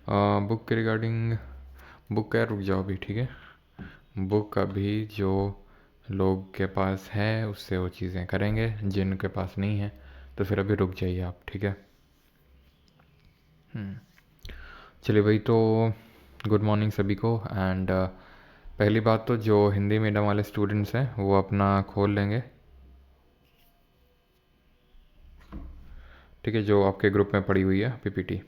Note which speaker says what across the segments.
Speaker 1: Book के regarding book का रुक जाओ अभी, ठीक है। बुक अभी जो लोग के पास है उससे वो चीज़ें करेंगे, जिनके पास नहीं है तो फिर अभी रुक जाइए आप, ठीक है। चलिए भाई, तो गुड मॉर्निंग सभी को। एंड पहली बात तो जो हिंदी मीडियम वाले स्टूडेंट्स हैं वो अपना खोल लेंगे, ठीक है, जो आपके ग्रुप में पड़ी हुई है पीपीटी।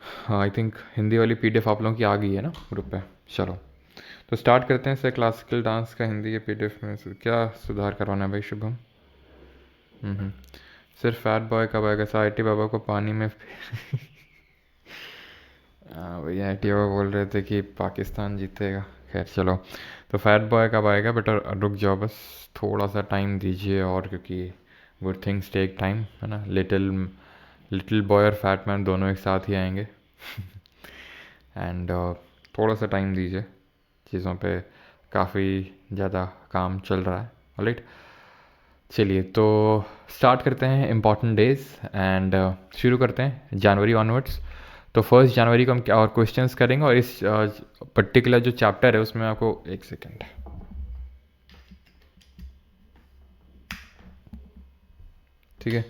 Speaker 1: हाँ, आई थिंक हिंदी वाली पीडीएफ आप लोगों की आ गई है ना ग्रुप पे। चलो, तो स्टार्ट करते हैं। से क्लासिकल डांस का हिंदी के पीडीएफ में क्या सुधार करवाना है भाई शुभम? सिर्फ फैट बॉय कब आएगा? साइटी बाबा को पानी में हाँ भैया, आई टी बाबा बोल रहे थे कि पाकिस्तान जीतेगा। खैर चलो, तो फैट बॉय कब आएगा बेटा? रुक जाओ बस, थोड़ा सा टाइम दीजिए, और क्योंकि गुड थिंग्स टेक टाइम, है ना। लिटिल लिटिल बॉय और फैट मैन दोनों एक साथ ही आएंगे। एंड थोड़ा सा टाइम दीजिए, चीज़ों पे काफ़ी ज़्यादा काम चल रहा है। ऑलराइट, चलिए तो स्टार्ट करते हैं इम्पॉर्टेंट डेज। एंड शुरू करते हैं जनवरी ऑनवर्ड्स। तो 1 जनवरी को हम क्या और क्वेश्चंस करेंगे, और इस पर्टिकुलर जो चैप्टर है उसमें आपको एक सेकेंड, ठीक है।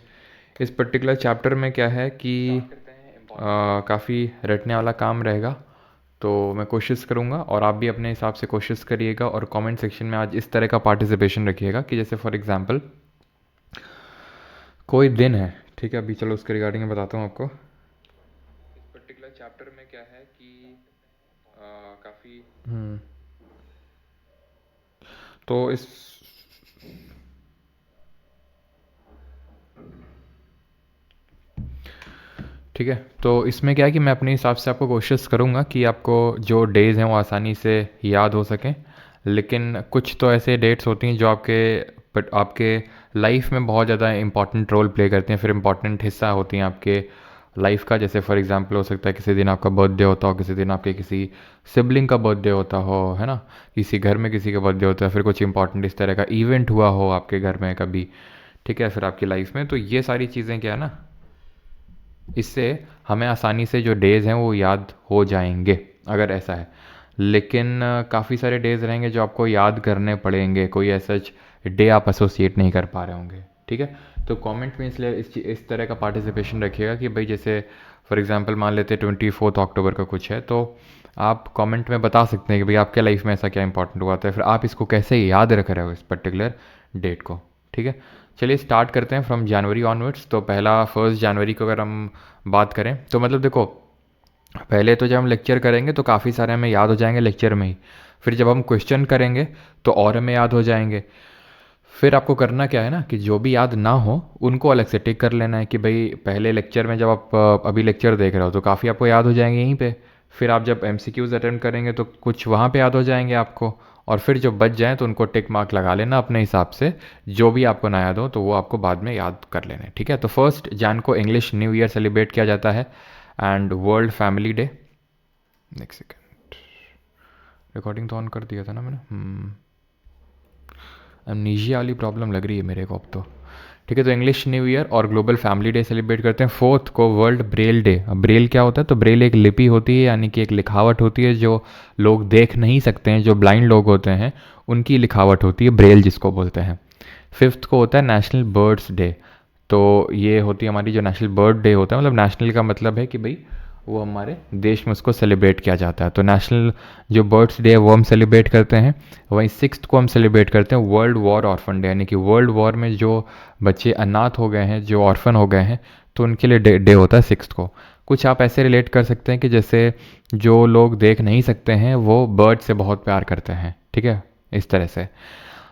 Speaker 1: इस पर्टिकुलर चैप्टर में क्या है कि काफ़ी रटने वाला काम रहेगा, तो मैं कोशिश करूँगा और आप भी अपने हिसाब से कोशिश करिएगा। और कमेंट सेक्शन में आज इस तरह का पार्टिसिपेशन रखिएगा कि जैसे फॉर एग्जांपल कोई दिन है, ठीक है। अभी चलो उसके रिगार्डिंग में बताता हूँ आपको। इस पर्टिकुलर चैप्टर में क्या है कि काफ़ी तो इस ठीक है, तो इसमें क्या है कि मैं अपने हिसाब से आपको कोशिश करूँगा कि आपको जो डेज़ हैं वो आसानी से याद हो सकें। लेकिन कुछ तो ऐसे डेट्स होती हैं जो आपके लाइफ में बहुत ज़्यादा इंपॉर्टेंट रोल प्ले करती हैं, फिर इंपॉर्टेंट हिस्सा होती हैं आपके लाइफ का। जैसे फॉर एग्जांपल हो सकता है किसी दिन आपका बर्थडे होता हो, किसी दिन आपके किसी सिबलिंग का बर्थडे होता हो, है ना। किसी घर में किसी का बर्थडे होता है, फिर कुछ इंपॉर्टेंट इस तरह का इवेंट हुआ हो आपके घर में कभी, ठीक है, फिर आपकी लाइफ में। तो ये सारी चीज़ें क्या है ना, इससे हमें आसानी से जो डेज़ हैं वो याद हो जाएंगे अगर ऐसा है। लेकिन काफ़ी सारे डेज़ रहेंगे जो आपको याद करने पड़ेंगे, कोई ऐसा डे आप एसोसिएट नहीं कर पा रहे होंगे, ठीक है। तो कमेंट में इसलिए इस तरह का पार्टिसिपेशन रखिएगा कि भाई जैसे फॉर एग्जांपल मान लेते 24 अक्टूबर का कुछ है, तो आप कमेंट में बता सकते हैं कि भाई आपके लाइफ में ऐसा क्या इंपॉर्टेंट हुआ था, फिर आप इसको कैसे याद रख रहे हो इस पर्टिकुलर डेट को, ठीक है। चलिए स्टार्ट करते हैं फ्रॉम जनवरी ऑनवर्ड्स। तो पहला 1 जनवरी को अगर हम बात करें तो मतलब देखो, पहले तो जब हम लेक्चर करेंगे तो काफ़ी सारे हमें याद हो जाएंगे लेक्चर में ही। फिर जब हम क्वेश्चन करेंगे तो और हमें याद हो जाएंगे। फिर आपको करना क्या है ना कि जो भी याद ना हो उनको अलग से टिक कर लेना है कि भाई पहले लेक्चर में जब आप अभी लेक्चर देख रहे हो तो काफ़ी आपको याद हो जाएंगे यहीं पे। फिर आप जब एमसीक्यूज़ अटेम्प्ट करेंगे तो कुछ वहाँ पे याद हो जाएंगे आपको। और फिर जो बच जाएँ तो उनको टिक मार्क लगा लेना अपने हिसाब से। जो भी आपको ना याद हो तो वो आपको बाद में याद कर लेना है, ठीक है। तो 1 जन को इंग्लिश न्यू ईयर सेलिब्रेट किया जाता है and world family day. Next second, recording तो ऑन कर दिया था ना मैंने। अमनीशिया वाली प्रॉब्लम लग रही है मेरे को अब तो, ठीक है। तो इंग्लिश न्यू ईयर और ग्लोबल फैमिली डे सेलिब्रेट करते हैं। 4 को वर्ल्ड ब्रेल डे। अब ब्रेल क्या होता है? तो ब्रेल एक लिपि होती है, यानी कि एक लिखावट होती है जो लोग देख नहीं सकते हैं, जो ब्लाइंड लोग होते हैं उनकी लिखावट होती है ब्रेल जिसको बोलते हैं। 5 को होता है नेशनल बर्ड्स डे। तो ये होती है हमारी जो नेशनल बर्ड डे होता है, मतलब नेशनल का मतलब है कि भाई वो हमारे देश में उसको सेलिब्रेट किया जाता है। तो नेशनल जो बर्ड्स डे है वो हम सेलिब्रेट करते हैं। वहीं 6 को हम सेलिब्रेट करते हैं वर्ल्ड वॉर ऑर्फन डे, यानी कि वर्ल्ड वॉर में जो बच्चे अनाथ हो गए हैं, जो ऑर्फन हो गए हैं, तो उनके लिए डे होता है 6 को। कुछ आप ऐसे रिलेट कर सकते हैं कि जैसे जो लोग देख नहीं सकते हैं वो बर्ड से बहुत प्यार करते हैं, ठीक है, इस तरह से।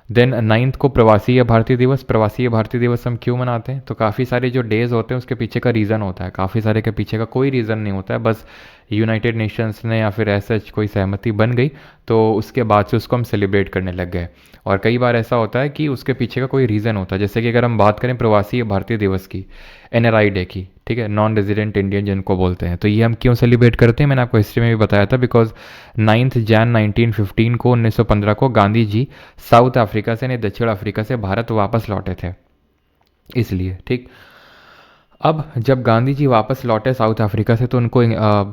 Speaker 1: देन 9 को प्रवासी या भारतीय दिवस। प्रवासी या भारतीय दिवस हम क्यों मनाते हैं? तो काफ़ी सारे जो डेज़ होते हैं उसके पीछे का रीज़न होता है, काफ़ी सारे के पीछे का कोई रीज़न नहीं होता है, बस यूनाइटेड नेशंस ने या फिर ऐसा कोई सहमति बन गई तो उसके बाद से उसको हम सेलिब्रेट करने लग गए। और कई बार ऐसा होता है कि उसके पीछे का कोई रीज़न होता है, जैसे कि अगर हम बात करें प्रवासी भारतीय दिवस की, एनआरआई डे की, ठीक है, नॉन रेजिडेंट इंडियन जिनको बोलते हैं, तो ये हम क्यों सेलिब्रेट करते हैं, मैंने आपको हिस्ट्री में भी बताया था। बिकॉज 9 जैन 1915 को 1915 को गांधी जी साउथ अफ्रीका से, नहीं दक्षिण अफ्रीका से भारत वापस लौटे थे, इसलिए। ठीक, अब जब गांधी जी वापस लौटे साउथ अफ्रीका से तो उनको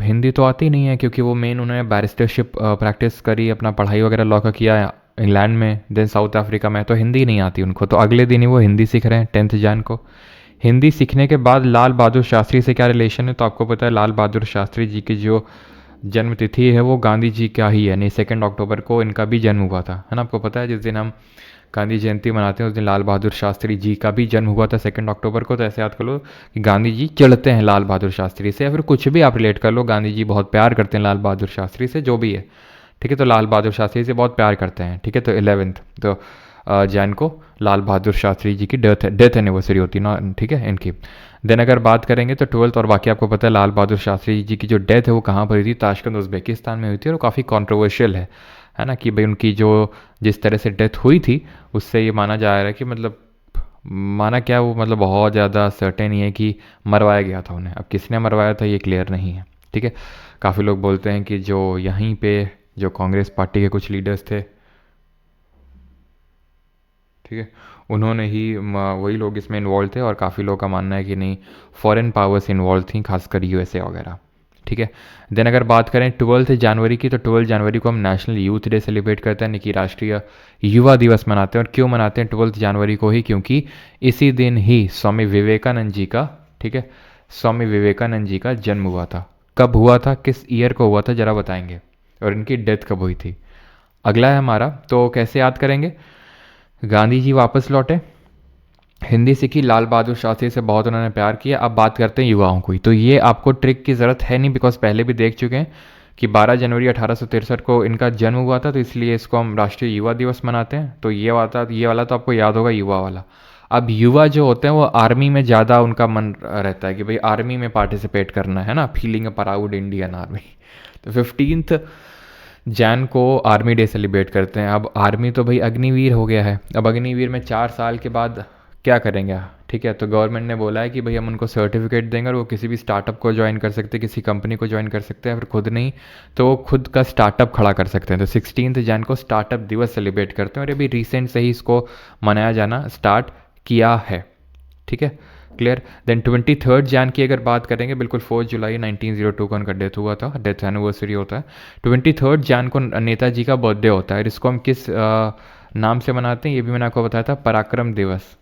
Speaker 1: हिंदी तो आती नहीं है, क्योंकि वो मेन उन्होंने बैरिस्टरशिप प्रैक्टिस करी, अपना पढ़ाई वगैरह लॉ का किया इंग्लैंड में, देन साउथ अफ्रीका में, तो हिंदी नहीं आती उनको। तो अगले दिन ही वो हिंदी सीख रहे हैं 10 जैन को। हिंदी सीखने के बाद लाल बहादुर शास्त्री से क्या रिलेशन है, तो आपको पता है लाल बहादुर शास्त्री जी की जो जन्म तिथि है वो गांधी जी का ही है, नहीं 2 अक्टूबर को इनका भी जन्म हुआ था, है ना, आपको पता है। जिस दिन हम गांधी जयंती मनाते हैं उस दिन लाल बहादुर शास्त्री जी का भी जन्म हुआ था 2 अक्टूबर को। तो ऐसे याद कर लो कि गांधी जी चिढ़ते हैं लाल बहादुर शास्त्री से, या फिर कुछ भी आप रिलेट कर लो, गांधी जी बहुत प्यार करते हैं लाल बहादुर शास्त्री से, जो भी है, ठीक है। तो लाल बहादुर शास्त्री से बहुत प्यार करते हैं, ठीक है। तो 11 तो जैन को लाल बहादुर शास्त्री जी की डेथ एनिवर्सरी होती है ना, ठीक है, इनकी। देन अगर बात करेंगे तो 12th, और बाकी आपको पता है लाल बहादुर शास्त्री जी की जो डेथ है वो कहाँ पर हुई थी, ताशकंद उज़्बेकिस्तान में हुई थी, और वो काफ़ी कॉन्ट्रोवर्शियल है ना, कि भाई उनकी जो जिस तरह से डेथ हुई थी उससे ये माना जा रहा है कि मतलब माना क्या, वो मतलब बहुत ज़्यादा सर्टेन ही है कि मरवाया गया था उन्हें। अब किसने मरवाया था ये क्लियर नहीं है, ठीक है। काफ़ी लोग बोलते हैं कि जो यहीं पे जो कांग्रेस पार्टी के कुछ लीडर्स थे, ठीक है, उन्होंने ही वही लोग इसमें इन्वॉल्व थे, और काफ़ी लोगों का मानना है कि नहीं, फॉरेन पावर्स इन्वॉल्व थी, खासकर यूएसए वगैरह, ठीक है। देन अगर बात करें 12 जनवरी की, तो 12 जनवरी को हम नेशनल यूथ डे सेलिब्रेट करते हैं, यानी कि राष्ट्रीय युवा दिवस मनाते हैं। और क्यों मनाते हैं 12 जनवरी को ही, क्योंकि इसी दिन ही स्वामी विवेकानंद जी का, ठीक है, स्वामी विवेकानंद जी का जन्म हुआ था। कब हुआ था, किस ईयर को हुआ था, ज़रा बताएंगे, और इनकी डेथ कब हुई थी। अगला है हमारा, तो कैसे याद करेंगे, गांधी जी वापस लौटे, हिंदी सीखी, लाल बहादुर शास्त्री से बहुत उन्होंने प्यार किया। अब बात करते हैं युवाओं की, तो ये आपको ट्रिक की ज़रूरत है नहीं, बिकॉज पहले भी देख चुके हैं कि 12 जनवरी 1863 को इनका जन्म हुआ था, तो इसलिए इसको हम राष्ट्रीय युवा दिवस मनाते हैं। तो ये वाला तो आपको याद होगा, युवा वाला। अब युवा जो होते हैं वो आर्मी में ज़्यादा उनका मन रहता है कि भाई आर्मी में पार्टिसिपेट करना है ना, feeling a proud Indian army. तो 15 जैन को आर्मी डे सेलिब्रेट करते हैं। अब आर्मी तो भाई अग्निवीर हो गया है, अब अग्निवीर में 4 साल के बाद क्या करेंगे, ठीक है। तो गवर्नमेंट ने बोला है कि भाई हम उनको सर्टिफिकेट देंगे, और वो किसी भी स्टार्टअप को ज्वाइन कर सकते हैं, किसी कंपनी को ज्वाइन कर सकते हैं, फिर खुद नहीं तो वो खुद का स्टार्टअप खड़ा कर सकते हैं। तो 16 जैन को स्टार्टअप दिवस सेलिब्रेट करते हैं, और ये भी रिसेंट से ही इसको मनाया जाना स्टार्ट किया है, ठीक है, क्लियर। देन 23 जैन की अगर बात करेंगे, बिल्कुल 4 जुलाई 1902 को उनका डेथ हुआ था, डेथ एनिवर्सरी होता है। 23 जैन को नेताजी का बर्थडे होता है, और इसको हम किस नाम से मनाते हैं ये भी मैंने आपको बताया था, पराक्रम दिवस,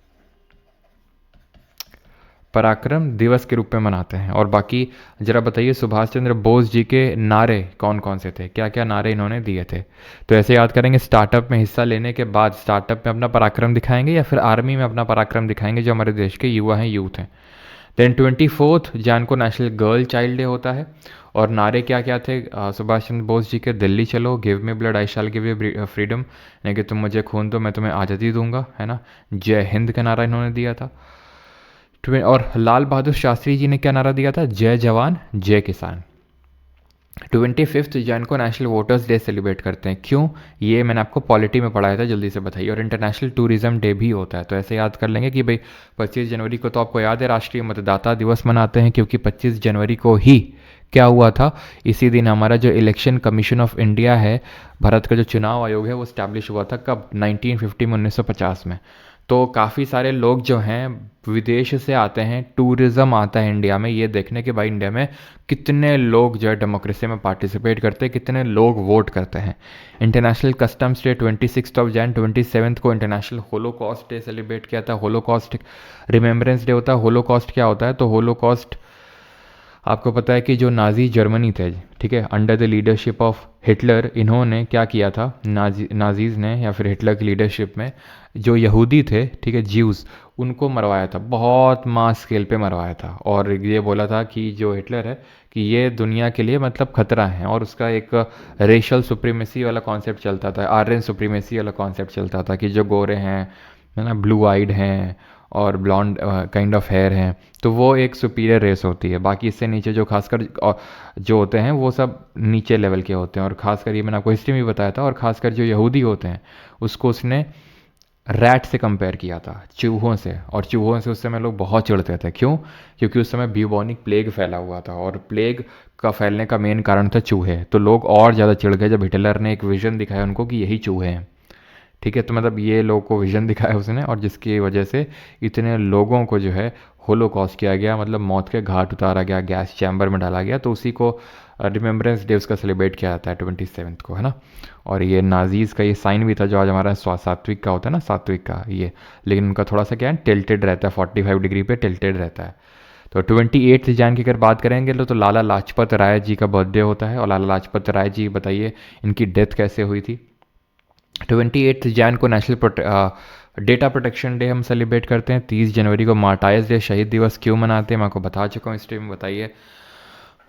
Speaker 1: पराक्रम दिवस के रूप में मनाते हैं। और बाकी जरा बताइए, सुभाष चंद्र बोस जी के नारे कौन कौन से थे, क्या क्या नारे इन्होंने दिए थे। तो ऐसे याद करेंगे, स्टार्टअप में हिस्सा लेने के बाद स्टार्टअप में अपना पराक्रम दिखाएंगे, या फिर आर्मी में अपना पराक्रम दिखाएंगे, जो हमारे देश के युवा हैं, यूथ हैं। देन 24 जैन को नेशनल गर्ल चाइल्ड डे होता है, और नारे क्या क्या थे सुभाष चंद्र बोस जी के, दिल्ली चलो, give me blood I shell give you freedom, यानी कि तुम मुझे खून दो मैं तुम्हें आज़ादी दूंगा, है ना, जय हिंद का नारा इन्होंने दिया था। और लाल बहादुर शास्त्री जी ने क्या नारा दिया था, जय जवान जय किसान। 25 जैन को नेशनल वोटर्स डे सेलिब्रेट करते हैं, क्यों, ये मैंने आपको पॉलिटी में पढ़ाया था, जल्दी से बताइए। और इंटरनेशनल टूरिज्म डे भी होता है, तो ऐसे याद कर लेंगे कि भाई 25 जनवरी को तो आपको याद है राष्ट्रीय मतदाता दिवस मनाते हैं, क्योंकि 25 जनवरी को ही क्या हुआ था, इसी दिन हमारा जो इलेक्शन कमीशन ऑफ इंडिया है, भारत का जो चुनाव आयोग है, वो स्टैब्लिश हुआ था, कब, 1950 में, 1950 में। तो काफ़ी सारे लोग जो हैं विदेश से आते हैं, टूरिज़्म आता है इंडिया में, ये देखने के भाई इंडिया में कितने लोग जो है डेमोक्रेसी में पार्टिसिपेट करते हैं, कितने लोग वोट करते हैं। इंटरनेशनल कस्टम्स डे 26 जैन, 27 को इंटरनेशनल होलोकॉस्ट डे सेलिब्रेट किया था। होलोकॉस्ट रिमेम्बरेंस डे होता है। होलोकॉस्ट क्या होता है, तो होलोकॉस्ट आपको पता है कि जो नाजी जर्मनी थे, ठीक है, under the leadership of Hitler, इन्होंने क्या किया था, नाजीज़ ने या फिर हिटलर की लीडरशिप में जो यहूदी थे, ठीक है, ज्यूज़, उनको मरवाया था, बहुत मास स्केल पे मरवाया था। और ये बोला था कि जो हिटलर है कि ये दुनिया के लिए मतलब खतरा है, और उसका एक रेशल सुप्रीमेसी वाला कॉन्सेप्ट चलता था, आर्यन सुप्रीमेसी वाला कॉन्सेप्ट चलता था कि जो गोरे हैं, है ना, ब्लू आइड हैं, और ब्लॉन्ड काइंड ऑफ हेयर हैं, तो वो एक सुपीरियर रेस होती है। बाकी इससे नीचे जो खासकर जो होते हैं वो सब नीचे लेवल के होते हैं। और खासकर ये मैंने आपको हिस्ट्री में भी बताया था। और खासकर जो यहूदी होते हैं उसको उसने रैट से कंपेयर किया था, चूहों से। और चूहों से उस समय लोग बहुत चिढ़ते थे। क्यों? क्योंकि उस समय ब्यूबॉनिक प्लेग फैला हुआ था, और प्लेग का फैलने का मेन कारण था चूहे। तो लोग और ज़्यादा चिढ़ गए जब हिटलर ने एक विजन दिखाया उनको कि यही चूहे हैं। ठीक है, तो मतलब ये लोगों को विजन दिखाया उसने, और जिसकी वजह से इतने लोगों को जो है होलोकॉस्ट किया गया, मतलब मौत के घाट उतारा गया, गैस चैम्बर में डाला गया। तो उसी को रिमेम्बरेंस डे उसका सेलिब्रेट किया जाता है 27 को, है ना। और ये नाजीज़ का ये साइन भी था जो आज हमारा सात्विक का होता है ना, सात्विक का ये। लेकिन उनका थोड़ा सा क्या है, टिल्टेड रहता है, 45 डिग्री पे टिल्टेड रहता है। तो 28 जैन की अगर बात करेंगे तो लाला लाजपत राय जी का बर्थडे होता है। और लाला लाजपत राय जी, बताइए इनकी डेथ कैसे हुई थी? 28 जैन को नेशनल डेटा प्रोटेक्शन डे हम सेलिब्रेट करते हैं। 30 जनवरी को मार्टायर्स डे, शहीद दिवस क्यों मनाते हैं मैं आपको बता चुका हूँ इस टाइम, बताइए।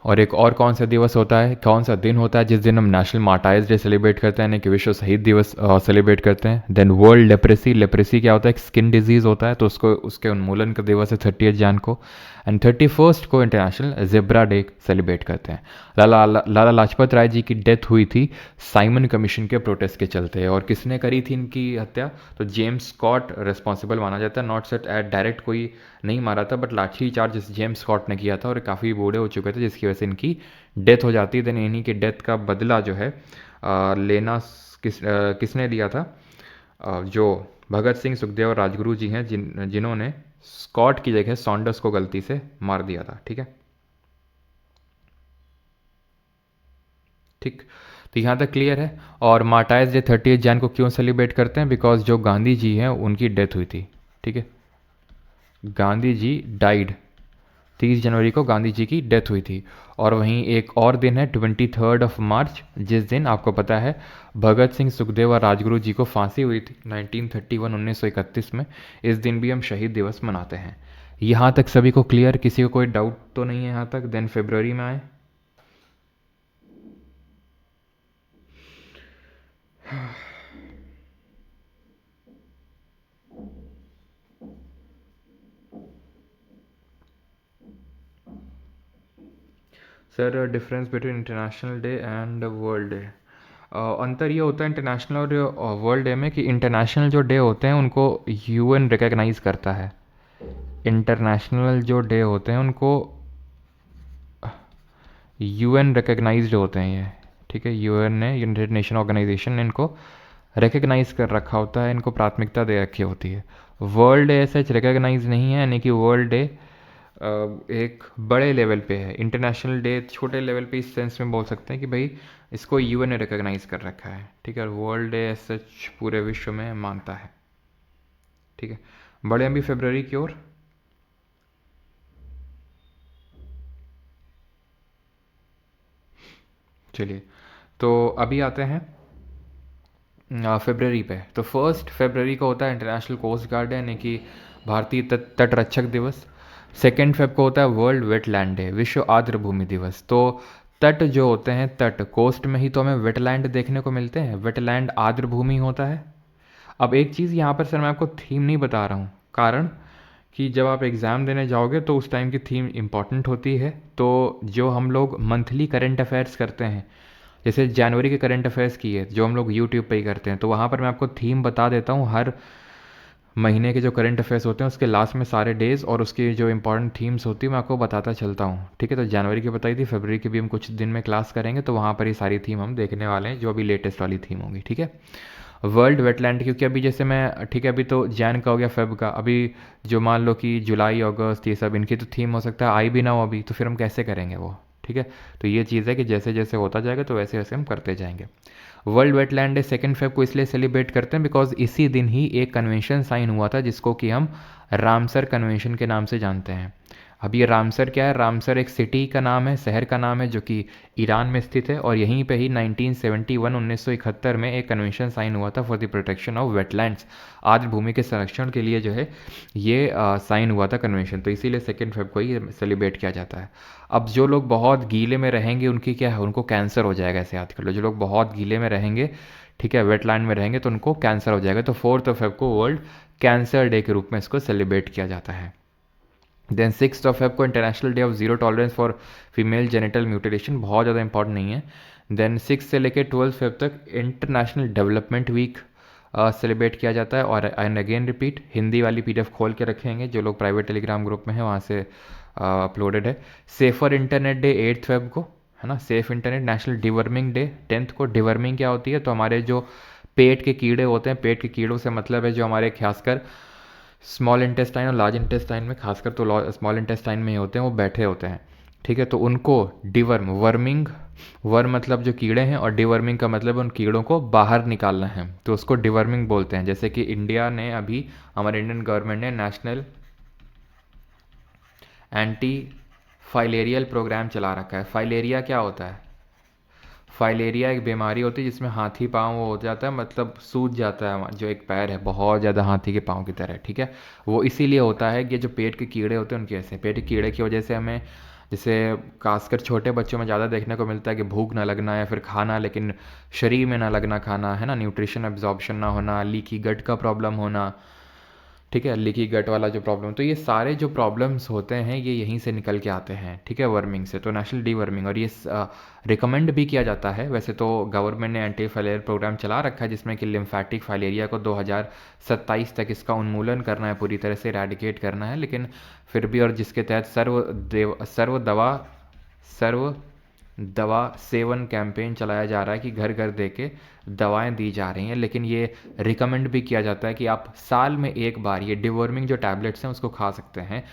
Speaker 1: और एक और कौन सा दिवस होता है, कौन सा दिन होता है जिस दिन हम नेशनल मार्टायर्स डे सेलिब्रेट करते हैं, यानी कि विश्व शहीद दिवस सेलिब्रेट करते हैं? Then world leprosy. लेप्रेसी क्या होता है? एक स्किन डिजीज़ होता है, तो उसको उसके उन्मूलन का दिवस है 30 जैन को। एंड 31 को इंटरनेशनल जेब्रा डे सेलिब्रेट करते हैं। लाला लाजपत राय जी की डेथ हुई थी साइमन कमीशन के प्रोटेस्ट के चलते। और किसने करी थी इनकी हत्या? तो जेम्स स्कॉट रिस्पॉन्सिबल माना जाता है। नॉट सेट एट डायरेक्ट कोई नहीं मारा था, बट लाठी चार्ज जेम्स स्कॉट ने किया था, और काफ़ी बूढ़े हो चुके थे जिसकी वजह से इनकी डेथ हो जाती है। देन इन्हीं की डेथ का बदला जो है लेना किसने लिया था? जो भगत सिंह, सुखदेव और राजगुरु जी हैं, जिन्होंने स्कॉट की जगह सॉन्डर्स को गलती से मार दिया था। ठीक है, ठीक। तो यहाँ तक क्लियर है। और मार्टायर्स डे 30 जैन को क्यों सेलिब्रेट करते हैं? बिकॉज जो गांधी जी हैं उनकी डेथ हुई थी। ठीक है, गांधी जी डाइड, 30 जनवरी को गांधी जी की डेथ हुई थी। और वहीं एक और दिन है 23 मार्च, जिस दिन आपको पता है भगत सिंह, सुखदेव और राजगुरु जी को फांसी हुई थी 1931 में। इस दिन भी हम शहीद दिवस मनाते हैं। यहाँ तक सभी को क्लियर? किसी को कोई डाउट तो नहीं है यहाँ तक? देन फरवरी में आए। Sir, difference between international day and world day. अंतर ये होता है इंटरनेशनल और वर्ल्ड डे में कि इंटरनेशनल जो डे होते हैं उनको यूएन रिकॉग्नाइज करता है। इंटरनेशनल जो डे होते हैं उनको यूएन रिकॉग्नाइज्ड होते हैं ये। ठीक है, यूएन ने, यूनाइटेड नेशन ऑर्गेनाइजेशन ने इनको रिकॉग्नाइज कर रखा होता है, इनको प्राथमिकता दे रखी होती है। वर्ल्ड डे ऐसा रिकॉग्नाइज नहीं है, यानी कि वर्ल्ड डे एक बड़े लेवल पे है। इंटरनेशनल डे छोटे लेवल पे इस सेंस में बोल सकते हैं कि भाई इसको यूएन ने रिकॉग्नाइज कर रखा है। ठीक है, और वर्ल्ड डे सच पूरे विश्व में मानता है। ठीक है, बढ़े हम भी फरवरी की ओर। चलिए, तो अभी आते हैं फरवरी पे। तो 1 फरवरी को होता है इंटरनेशनल कोस्ट गार्ड डे, यानी कि भारतीय तटरक्षक दिवस। 2 फेब को होता है वर्ल्ड वेटलैंड डे, विश्व आर्द्र भूमि दिवस। तो तट जो होते हैं, तट कोस्ट में ही तो हमें वेटलैंड देखने को मिलते हैं। वेटलैंड आर्द्र भूमि होता है। अब एक चीज़ यहाँ पर सर मैं आपको थीम नहीं बता रहा हूँ, कारण कि जब आप एग्ज़ाम देने जाओगे तो उस टाइम की थीम इम्पॉर्टेंट होती है। तो जो हम लोग मंथली करंट अफेयर्स करते हैं, जैसे जनवरी के करंट अफेयर्स की है जो हम लोग यूट्यूब पे ही करते हैं, तो वहाँ पर मैं आपको थीम बता देता हूँ। हर महीने के जो करंट अफेयर्स होते हैं उसके लास्ट में सारे डेज और उसकी जो इंपॉर्टेंट थीम्स होती है मैं आपको बताता चलता हूँ। ठीक है, तो जनवरी की बताई थी, फरवरी की भी हम कुछ दिन में क्लास करेंगे, तो वहाँ पर ये सारी थीम हम देखने वाले हैं जो अभी लेटेस्ट वाली थीम होगी। ठीक है, वर्ल्ड वेटलैंड, क्योंकि अभी जैसे मैं, ठीक है, अभी तो जैन का हो गया, फेब का, अभी जो मान लो कि जुलाई अगस्त ये सब इनकी तो थीम हो सकता है आई भी ना हो अभी, तो फिर हम कैसे करेंगे वो? ठीक है, तो ये चीज़ है कि जैसे जैसे होता जाएगा तो वैसे वैसे हम करते जाएंगे। वर्ल्ड वेटलैंड डे 2 फेब को इसलिए सेलिब्रेट करते हैं बिकॉज इसी दिन ही एक कन्वेंशन साइन हुआ था जिसको कि हम रामसर कन्वेंशन के नाम से जानते हैं। अब ये रामसर क्या है? रामसर एक सिटी का नाम है, शहर का नाम है, जो कि ईरान में स्थित है। और यहीं पे ही 1971 में एक कन्वेंशन साइन हुआ था for the protection of wetlands, आर्द्र भूमि के संरक्षण के लिए जो है ये साइन हुआ था कन्वेंशन। तो इसीलिए 2 फेब को ही सेलिब्रेट किया जाता है। अब जो लोग बहुत गीले में रहेंगे उनकी क्या है, उनको कैंसर हो जाएगा, ऐसे याद कर लो। जो लोग बहुत गीले में रहेंगे, ठीक है, वेटलैंड में रहेंगे, तो उनको कैंसर हो जाएगा। तो 4 फेब को वर्ल्ड कैंसर डे के रूप में इसको सेलिब्रेट किया जाता है। देन 6 को international day of zero tolerance for female genital mutilation, बहुत ज़्यादा इंपॉर्टेंट नहीं है। देन 6 से लेकर 12 तक इंटरनेशनल डेवलपमेंट वीक सेलिब्रेट किया जाता है। और एंड अगेन रिपीट, हिंदी वाली PDF खोल के रखेंगे, जो लोग प्राइवेट टेलीग्राम ग्रुप में हैं वहाँ से अपलोडेड है। सेफर इंटरनेट डे 8 को, है ना, safe internet. National deworming day 10 को। डिवर्मिंग क्या होती है? तो हमारे जो पेट के कीड़े होते हैं, पेट के कीड़ों से मतलब है जो हमारे खासकर स्मॉल इंटेस्टाइन और लार्ज इंटेस्टाइन में, खासकर तो स्मॉल इंटेस्टाइन में ही होते हैं, वो बैठे होते हैं, ठीक है। तो उनको डिवर्म, वर्मिंग, वर्म मतलब जो कीड़े हैं, और डिवर्मिंग का मतलब उन कीड़ों को बाहर निकालना है, तो उसको डिवर्मिंग बोलते हैं। जैसे कि इंडिया ने अभी, हमारे इंडियन गवर्नमेंट ने नेशनल एंटी फाइलेरियल प्रोग्राम चला रखा है। फाइलेरिया क्या होता है? फाइलेरिया एक बीमारी होती है जिसमें हाथी पाँव वो हो जाता है, मतलब सूज जाता है जो एक पैर है, बहुत ज़्यादा हाथी के पाँव की तरह, ठीक है। वो इसीलिए होता है कि जो पेट के कीड़े होते हैं उनकी वजह से, पेट के कीड़े की वजह से हमें, जैसे खासकर छोटे बच्चों में ज़्यादा देखने को मिलता है कि भूख ना लगना या फिर खाना लेकिन शरीर में ना लगना खाना, है ना, न्यूट्रिशन एब्जॉर्प्शन ना होना, लीकी गट का प्रॉब्लम होना, ठीक है, लीकी गट वाला जो प्रॉब्लम, तो ये सारे जो प्रॉब्लम्स होते हैं ये यहीं से निकल के आते हैं, ठीक है, वर्मिंग से। तो नेशनल डी वर्मिंग, और ये रिकमेंड भी किया जाता है। वैसे तो गवर्नमेंट ने एंटी फाइलेरिया प्रोग्राम चला रखा है जिसमें कि लिम्फेटिक फाइलेरिया को 2027 तक इसका उन्मूलन करना है, पूरी तरह से इरेडिकेट करना है, लेकिन फिर भी, और जिसके तहत सर्व दवा सेवन कैंपेन चलाया जा रहा है कि घर घर दे के दवाएं दी जा रही हैं, लेकिन ये रिकमेंड भी किया जाता है कि आप साल में एक बार ये डिवर्मिंग जो टैबलेट्स हैं उसको खा सकते हैं,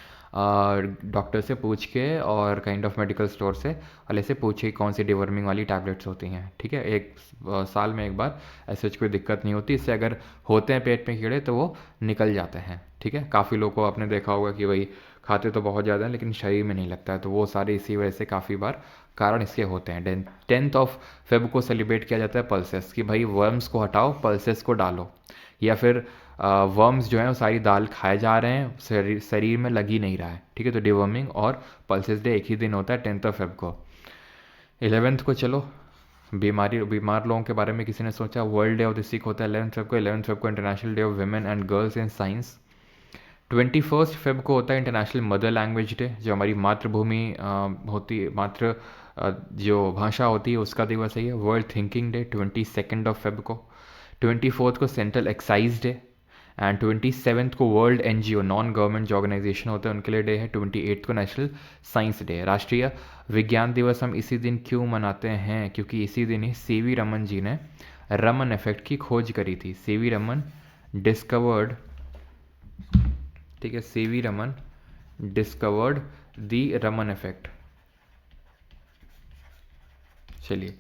Speaker 1: डॉक्टर से पूछ के और काइंड ऑफ मेडिकल स्टोर से वाले से पूछे कौन सी डिवर्मिंग वाली टैबलेट्स होती हैं, ठीक है, एक साल में एक बार, ऐसे कोई दिक्कत नहीं होती। इससे अगर होते हैं पेट में कीड़े तो वो निकल जाते हैं, ठीक है। काफ़ी लोगों को आपने देखा होगा कि भाई खाते तो बहुत ज़्यादा हैं लेकिन शरीर में नहीं लगता है, तो वो सारे इसी वजह से काफ़ी बार कारण इसके होते हैं। 10 को सेलिब्रेट किया जाता है पल्सेस, कि भाई वर्म्स को हटाओ, पल्सेस को डालो, या फिर वर्म्स जो हैं वो सारी दाल खाए जा रहे हैं, शरीर में लग ही नहीं रहा है, ठीक है। तो डिवर्मिंग और पल्सेस डे एक ही दिन होता है 10 को। 11 को चलो, बीमार लोगों के बारे में किसी ने सोचा, वर्ल्ड डे ऑफ द सिक होता है 11 को international day of women and girls in science. 21 को होता है इंटरनेशनल मदर लैंग्वेज डे, जो हमारी मातृभूमि होती है, जो भाषा होती है उसका दिवस है ये। वर्ल्ड थिंकिंग डे 22 को। 24 को सेंट्रल एक्साइज डे, एंड 27 को वर्ल्ड NGO, नॉन गवर्नमेंट जो ऑर्गेनाइजेशन होते हैं उनके लिए डे है। 28 को नेशनल साइंस डे। राष्ट्रीय विज्ञान दिवस हम इसी दिन क्यों मनाते हैं? क्योंकि इसी दिन ही CV रमन जी ने रमन इफेक्ट की खोज करी थी। CV रमन डिस्कवर्ड, ठीक है, CV रमन डिस्कवर्ड दी रमन इफेक्ट। चलिए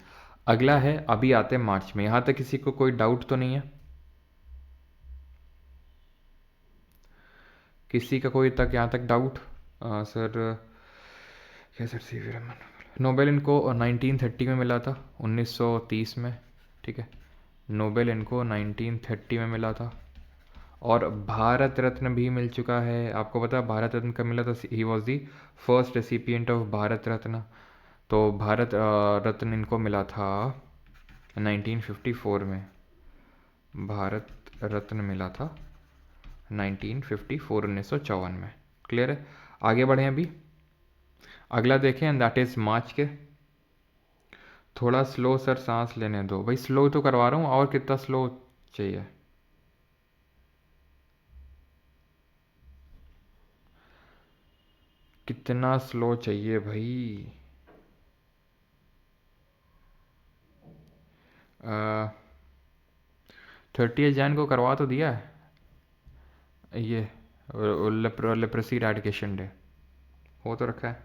Speaker 1: अगला है, अभी आते हैं मार्च में। यहां तक किसी को कोई डाउट तो नहीं है? किसी का कोई तक यहाँ तक डाउट? सर क्या सर, CV रमन नोबेल इनको 1930 में मिला था, 1930 में, ठीक है, नोबेल इनको 1930 में मिला था। और भारत रत्न भी मिल चुका है। आपको पता है भारत रत्न कब मिला था? He was the first recipient of Bharat Ratna. तो भारत रत्न इनको मिला था 1954 में, भारत रत्न मिला था 1954, 1954 में। क्लियर है? आगे बढ़े अभी, अगला देखें, एंड दैट इज मार्च के। थोड़ा स्लो सर, सांस लेने दो भाई, स्लो तो करवा रहा हूँ, और कितना स्लो चाहिए? कितना स्लो चाहिए भाई? 30 जैन को करवा तो दिया है ये, लेप्रेसी इरेडिकेशन डे हो तो रखा है।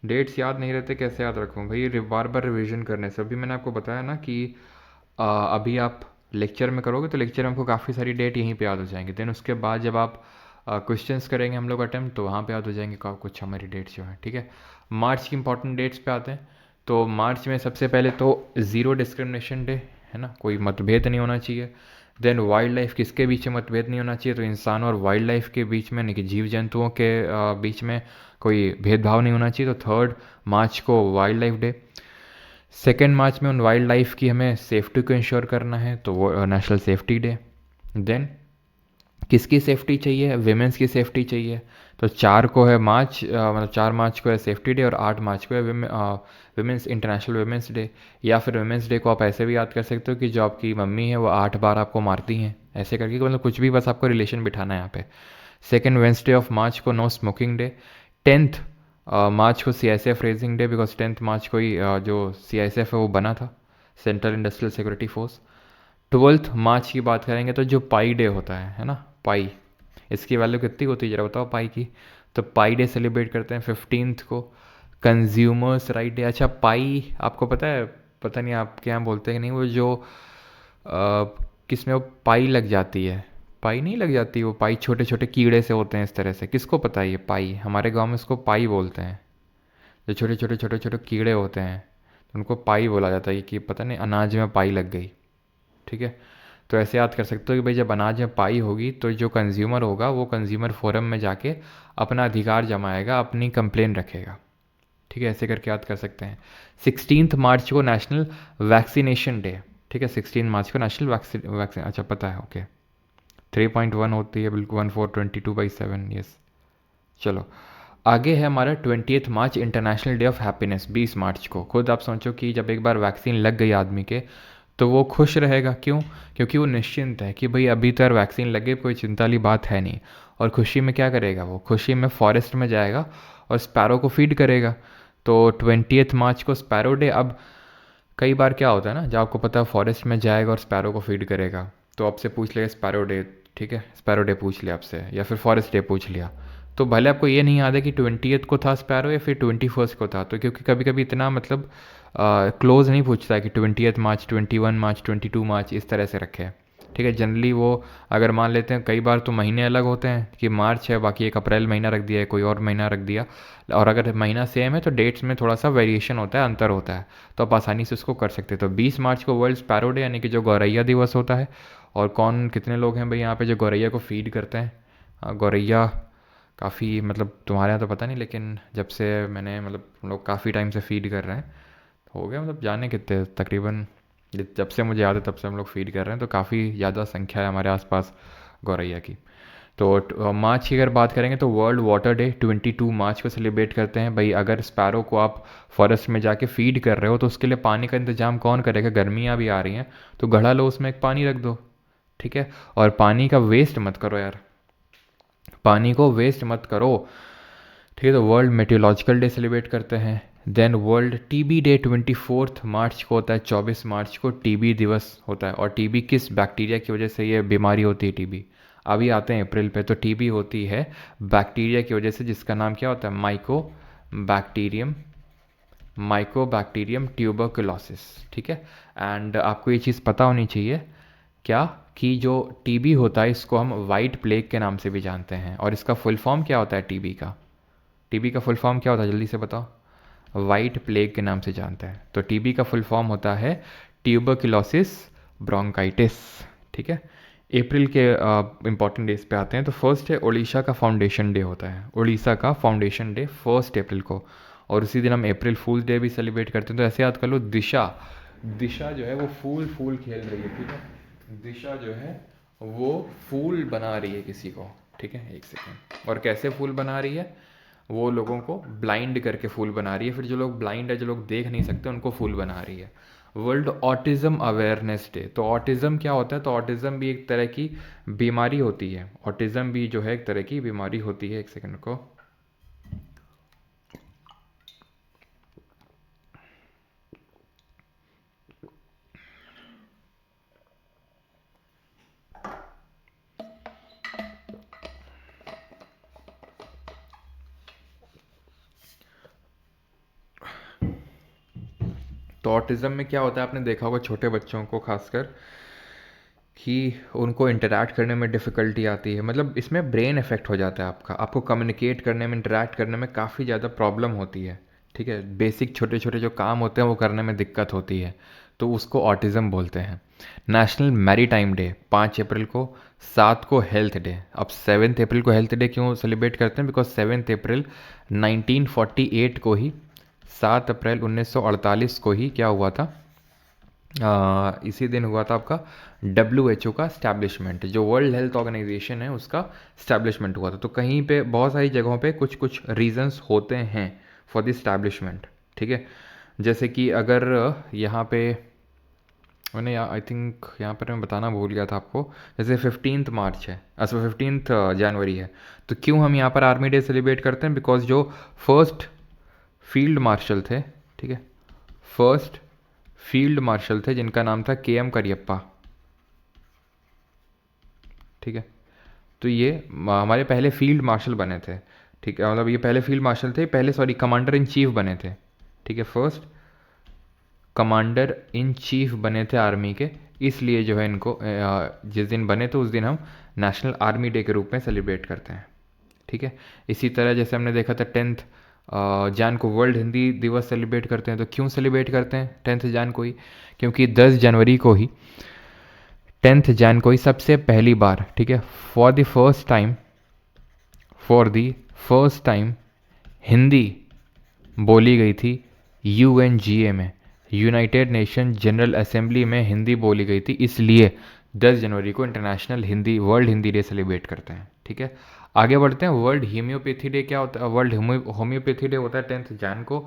Speaker 1: डेट्स याद नहीं रहते, कैसे याद रखूँ भाई? बार बार रिवीजन करने से। अभी मैंने आपको बताया ना कि अभी आप लेक्चर में करोगे तो लेक्चर में आपको काफ़ी सारी डेट यहीं पे याद हो जाएंगी। देन उसके बाद जब आप क्वेश्चंस करेंगे हम लोग अटेम्प्ट, तो वहाँ पे याद हो जाएंगे कुछ हमारी डेट्स जो हैं, ठीक है। मार्च की इंपॉर्टेंट डेट्स पे आते हैं। तो मार्च में सबसे पहले तो ज़ीरो डिस्क्रिमिनेशन डे, है ना, कोई मतभेद नहीं होना चाहिए। देन वाइल्ड लाइफ, किसके बीच में मतभेद नहीं होना चाहिए? तो इंसान और वाइल्ड लाइफ के बीच में, नहीं कि जीव जंतुओं के बीच में कोई भेदभाव नहीं होना चाहिए। तो 3 मार्च को wild life day. Second March में उन वाइल्ड लाइफ की हमें सेफ्टी को इंश्योर करना है, तो वो नेशनल सेफ्टी डे। देन किसकी सेफ्टी चाहिए? विमेंस की सेफ्टी चाहिए। तो 4 को है मार्च, मतलब 4 मार्च को है सेफ्टी डे और 8 मार्च को है विमेंस इंटरनेशनल विमेंस डे। या फिर विमेंस डे को आप ऐसे भी याद कर सकते हो कि जो आपकी मम्मी है वो 8 बार आपको मारती हैं, ऐसे करके, मतलब कुछ भी, बस आपको रिलेशन बिठाना है यहाँ पे। सेकेंड वेंसडे ऑफ मार्च को नो स्मोकिंग डे। 10th मार्च को CISF raising day, because 10th मार्च को ही जो CISF है वो बना था, central industrial security force. 12th मार्च की बात करेंगे तो जो पाई डे होता है ना, पाई, इसकी वैल्यू कितनी होती है जरा बताओ पाई की? तो पाई डे सेलिब्रेट करते हैं 15th को। Consumers right day. अच्छा, पाई आपको पता है, पता नहीं आप क्या बोलते हैं कि नहीं, वो जो किसमें वो पाई लग जाती है, पाई नहीं लग जाती, वो पाई छोटे छोटे कीड़े से होते हैं इस तरह से, किसको पता है ये पाई? हमारे गांव में इसको पाई बोलते हैं, जो छोटे छोटे छोटे छोटे कीड़े होते हैं, तो उनको पाई बोला जाता है कि पता नहीं अनाज में पाई लग गई। ठीक है, तो ऐसे याद कर सकते हो कि भाई जब अनाज में पाई होगी तो जो कंज्यूमर होगा वो कंज्यूमर फोरम में जाके अपना अधिकार जमाएगा, अपनी कंप्लेन रखेगा। ठीक है, ऐसे करके याद कर सकते हैं। 16th मार्च को नेशनल वैक्सीनेशन डे। ठीक है, 16 मार्च को नेशनल वैक्सीन, अच्छा पता है, ओके। 3.1 होती है बिल्कुल, 1422/7, यस। चलो आगे है हमारा 20th March international day of happiness. 20 मार्च को खुद आप सोचो कि जब एक बार वैक्सीन लग गई आदमी के तो वो खुश रहेगा, क्यों? क्योंकि वो निश्चिंत है कि भाई अभी तो यार वैक्सीन लगे, कोई चिंता वाली बात है नहीं। और खुशी में क्या करेगा वो? खुशी में फॉरेस्ट में जाएगा और स्पैरो को फीड करेगा। तो 20th मार्च को स्पैरो डे। अब कई बार क्या होता है ना, जब आपको पता है फॉरेस्ट में जाएगा और स्पैरो को फीड करेगा, तो आपसे पूछ लेगा स्पैरो डे। ठीक है, स्पैरो डे पूछ लिया आपसे, या फिर फॉरेस्ट डे पूछ लिया, तो भले आपको ये नहीं याद है कि 20th को था स्पैरो या फिर 21st को था, तो क्योंकि कभी कभी इतना मतलब क्लोज नहीं पूछता है कि 20th मार्च, 21 मार्च, 22 मार्च इस तरह से रखे है। ठीक है, जनरली वो अगर मान लेते हैं, कई बार तो महीने अलग होते हैं कि मार्च है, बाकी एक अप्रैल महीना रख दिया है, कोई और महीना रख दिया, और अगर महीना सेम है तो डेट्स में थोड़ा सा वेरिएशन होता है, अंतर होता है, तो आप आसानी से उसको कर सकते हैं। तो 20 मार्च को वर्ल्ड स्पैरो डे, यानी कि जो गौरैया दिवस होता है। और कौन कितने लोग हैं भाई यहाँ पे जो गौरैया को फीड करते हैं? गौरैया काफ़ी, मतलब तुम्हारे यहाँ तो पता नहीं, लेकिन जब से मैंने, मतलब हम लोग काफ़ी टाइम से फीड कर रहे हैं, हो गया मतलब जाने कितने तकरीबन, जब से मुझे याद है तब से हम लोग फीड कर रहे हैं, तो काफ़ी ज़्यादा संख्या है हमारे आसपास गौरैया की। तो मार्च की अगर बात करेंगे तो वर्ल्ड वाटर डे 22 मार्च को सेलिब्रेट करते हैं। भाई अगर स्पैरो को आप फॉरेस्ट में जाके फीड कर रहे हो तो उसके लिए पानी का इंतजाम कौन करेगा? गर्मियाँ भी आ रही हैं तो घड़ा लो, उसमें एक पानी रख दो। ठीक है, और पानी का वेस्ट मत करो यार, पानी को वेस्ट मत करो। ठीक है, तो वर्ल्ड मेटेरोलॉजिकल डे सेलिब्रेट करते हैं। देन वर्ल्ड टीबी डे 24 मार्च को होता है। 24 मार्च को टीबी दिवस होता है। और टीबी किस बैक्टीरिया की वजह से ये बीमारी होती है टीबी? अभी आते हैं अप्रैल पे। तो टीबी होती है बैक्टीरिया की वजह से, जिसका नाम क्या होता है? Bacterium Mycobacterium tuberculosis. ठीक है, एंड आपको ये चीज़ पता होनी चाहिए क्या, कि जो टीबी होता है इसको हम वाइट प्लेग के नाम से भी जानते हैं। और इसका फुल फॉर्म क्या होता है टीबी का? टीबी का फुल फॉर्म क्या होता है, जल्दी से बताओ। वाइट प्लेग के नाम से जानते हैं। तो टीबी का फुल फॉर्म होता है ट्यूबरकुलोसिस ब्रोंकाइटिस। ठीक है, अप्रैल के इंपॉर्टेंट डेज पे आते हैं। तो फर्स्ट है उड़ीसा का फाउंडेशन डे होता है। उड़ीसा का फाउंडेशन डे 1 अप्रैल को। और उसी दिन हम अप्रैल फूल डे भी सेलिब्रेट करते हैं। तो ऐसे याद कर लो, दिशा, दिशा जो है वो फूल फूल खेल रही है। ठीक है, दिशा जो है वो फूल बना रही है किसी को। ठीक है, एक सेकेंड। और कैसे फूल बना रही है? वो लोगों को ब्लाइंड करके फूल बना रही है। फिर जो लोग ब्लाइंड है, जो लोग देख नहीं सकते, उनको फूल बना रही है। World autism awareness day. तो ऑटिज्म क्या होता है? तो ऑटिज्म भी एक तरह की बीमारी होती है। ऑटिज्म भी जो है एक तरह की बीमारी होती है। एक सेकंड को, तो ऑटिज्म में क्या होता है, आपने देखा होगा छोटे बच्चों को खासकर, कि उनको इंटरैक्ट करने में डिफ़िकल्टी आती है। मतलब इसमें ब्रेन इफेक्ट हो जाता है आपका, आपको कम्युनिकेट करने में, इंटरैक्ट करने में काफ़ी ज़्यादा प्रॉब्लम होती है। ठीक है, बेसिक छोटे छोटे जो काम होते हैं वो करने में दिक्कत होती है, तो उसको ऑटिज़म बोलते हैं। नेशनल मैरीटाइम डे 5 अप्रैल को। 7 को हेल्थ डे। अब 7 अप्रैल को हेल्थ डे क्यों सेलिब्रेट करते हैं? बिकॉज 7 अप्रैल 1948 को ही 7 अप्रैल 1948 को ही क्या हुआ था, इसी दिन हुआ था आपका WHO का स्टैब्लिशमेंट, जो वर्ल्ड हेल्थ ऑर्गेनाइजेशन है उसका स्टैब्लिशमेंट हुआ था। तो कहीं पे बहुत सारी जगहों पे कुछ कुछ रीजंस होते हैं फॉर द स्टैब्लिशमेंट, ठीक है। जैसे कि अगर यहाँ पे मैंने आई थिंक यहाँ पर मैं बताना भूल गया था आपको, जैसे 15 मार्च है, अच्छा 15 जनवरी है, तो क्यों हम यहाँ पर आर्मी डे सेलिब्रेट करते हैं? बिकॉज जो फर्स्ट फील्ड मार्शल थे, ठीक है, फर्स्ट फील्ड मार्शल थे जिनका नाम था KM करियप्पा, ठीक है। तो ये हमारे पहले फील्ड मार्शल बने थे, ठीक है, मतलब ये पहले फील्ड मार्शल थे, पहले सॉरी कमांडर इन चीफ बने थे, ठीक है, फर्स्ट कमांडर इन चीफ बने थे आर्मी के। इसलिए जो है इनको जिस दिन बने तो उस दिन हम नेशनल आर्मी डे के रूप में सेलिब्रेट करते हैं, ठीक है। इसी तरह जैसे हमने देखा था 10 जैन को वर्ल्ड हिंदी दिवस सेलिब्रेट करते हैं। तो क्यों सेलिब्रेट करते हैं 10 जैन को ही? क्योंकि 10 जनवरी को ही, 10 जैन को ही सबसे पहली बार, ठीक है, for the first time, for the first time Hindi बोली गई थी UNGA में, यूनाइटेड नेशन जनरल असेंबली में हिंदी बोली गई थी। इसलिए 10 जनवरी को international Hindi world Hindi day celebrate करते हैं, ठीक है। आगे बढ़ते हैं। वर्ल्ड होम्योपैथी डे क्या होता है? वर्ल्ड होम्योपैथी डे होता है 10 जैन को।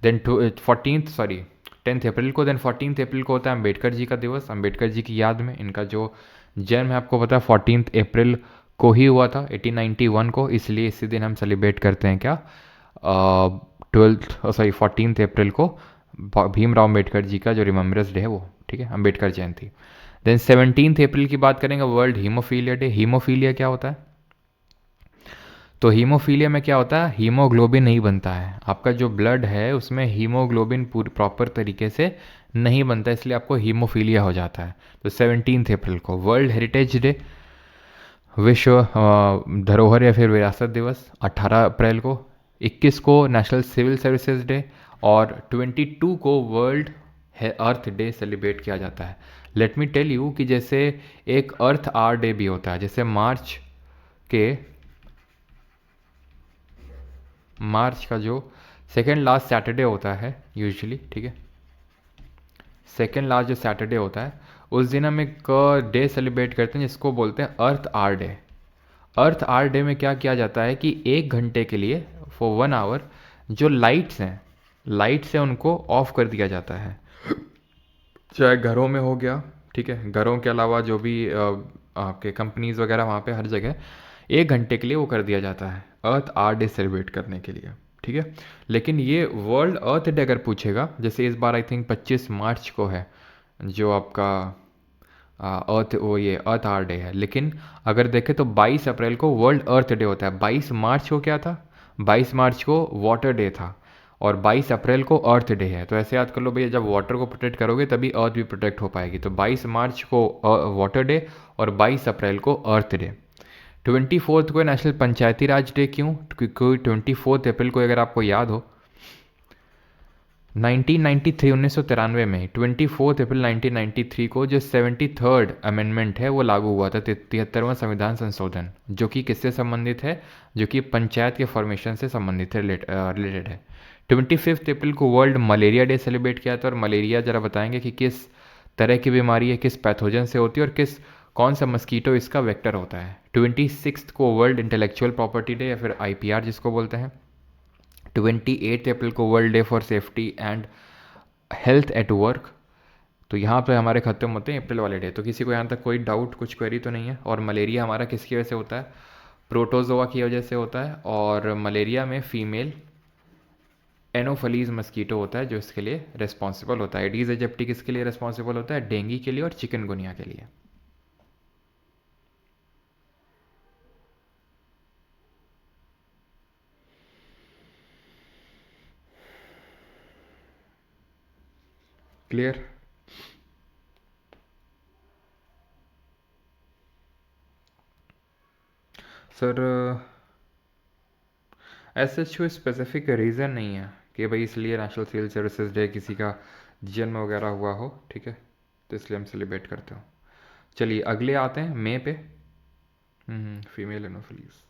Speaker 1: देन 10 अप्रैल को, देन 14 अप्रैल को होता है अम्बेडकर जी का दिवस, अम्बेडकर जी की याद में। इनका जो जन्म है आपको पता है 14 अप्रैल को ही हुआ था 1891 को, इसलिए इसी दिन हम सेलिब्रेट करते हैं क्या, 14 अप्रैल को भीमराव अम्बेडकर जी का जो रिमेम्बरेंस डे है वो, ठीक है, अम्बेडकर जयंती। देन 17 अप्रैल की बात करेंगे, वर्ल्ड हीमोफीलिया डे। हीमोफीलिया क्या होता है? तो हीमोफीलिया में क्या होता है, हीमोग्लोबिन नहीं बनता है, आपका जो ब्लड है उसमें हीमोग्लोबिन पूरी प्रॉपर तरीके से नहीं बनता, इसलिए आपको हीमोफीलिया हो जाता है। तो 17 अप्रैल को वर्ल्ड हेरिटेज डे, विश्व धरोहर या फिर विरासत दिवस 18 अप्रैल को। 21 को नेशनल सिविल सर्विसेज डे, और 22 को वर्ल्ड अर्थ डे सेलिब्रेट किया जाता है। लेट मी टेल यू कि जैसे एक अर्थ आर डे भी होता है, जैसे के मार्च का जो सेकेंड लास्ट सैटरडे होता है यूजुअली, ठीक है, सेकेंड लास्ट जो सैटरडे होता है उस दिन हम एक डे सेलिब्रेट करते हैं जिसको बोलते हैं earth hour day. Earth hour day में क्या किया जाता है कि 1 घंटे के लिए, फॉर 1 आवर, जो लाइट्स हैं, लाइट्स हैं उनको ऑफ कर दिया जाता है, चाहे घरों में हो गया, ठीक है, घरों के अलावा जो भी आपके कंपनीज वगैरह वहाँ पे हर जगह 1 घंटे के लिए वो कर दिया जाता है अर्थ आर डे सेलिब्रेट करने के लिए, ठीक है। लेकिन ये वर्ल्ड अर्थ डे अगर पूछेगा, जैसे इस बार आई थिंक 25 मार्च को है जो आपका अर्थ, वो ये अर्थ आर डे है, लेकिन अगर देखें तो 22 अप्रैल को वर्ल्ड अर्थ डे होता है। 22 मार्च को क्या था? 22 मार्च को वाटर डे था, और 22 अप्रैल को अर्थ डे है। तो ऐसे याद कर लो भैया, जब वाटर को प्रोटेक्ट करोगे तभी अर्थ भी प्रोटेक्ट हो पाएगी। तो 22 मार्च को वाटर डे, और 22 अप्रैल को अर्थ डे। 24 को नेशनल पंचायती राज डे क्यों? क्योंकि 24 अप्रैल को अगर आपको याद हो 1993 में 24 अप्रैल 1993 को जो 73rd अमेंडमेंट है वो लागू हुआ था, 73वां संविधान संशोधन, जो कि किससे संबंधित है? जो कि पंचायत के फॉर्मेशन से संबंधित है, रिलेटेड है। 25 अप्रैल को वर्ल्ड मलेरिया डे सेलिब्रेट किया था। और मलेरिया जरा बताएंगे कि किस तरह की बीमारी है, किस पैथोजन से होती है, और कौन सा मस्कीटो इसका वेक्टर होता है। 26 को वर्ल्ड इंटेलेक्चुअल प्रॉपर्टी डे या फिर IPR जिसको बोलते हैं। 28 अप्रैल को world day for safety and health at work. तो यहाँ पे हमारे खत्म होते हैं अप्रैल वाले डे। तो किसी को यहाँ तक कोई डाउट, कुछ क्वेरी तो नहीं है? और मलेरिया हमारा किसकी वजह से होता है? प्रोटोजोआ की वजह से होता है, और मलेरिया में फीमेल एनोफलीज मस्कीटो होता है जो इसके लिए रिस्पॉन्सिबल होता है। एडीज एजिप्टी किसके लिए रिस्पॉन्सिबल होता है? डेंगू के लिए और चिकनगुनिया के लिए। क्लियर? सर ऐसे कोई स्पेसिफिक रीज़न नहीं है कि भाई इसलिए नेशनल सिविल सर्विसेज डे किसी का जन्म वगैरह हुआ हो, ठीक है, तो इसलिए हम सेलिब्रेट करते हो। चलिए अगले आते हैं मई पे। Female anopheles.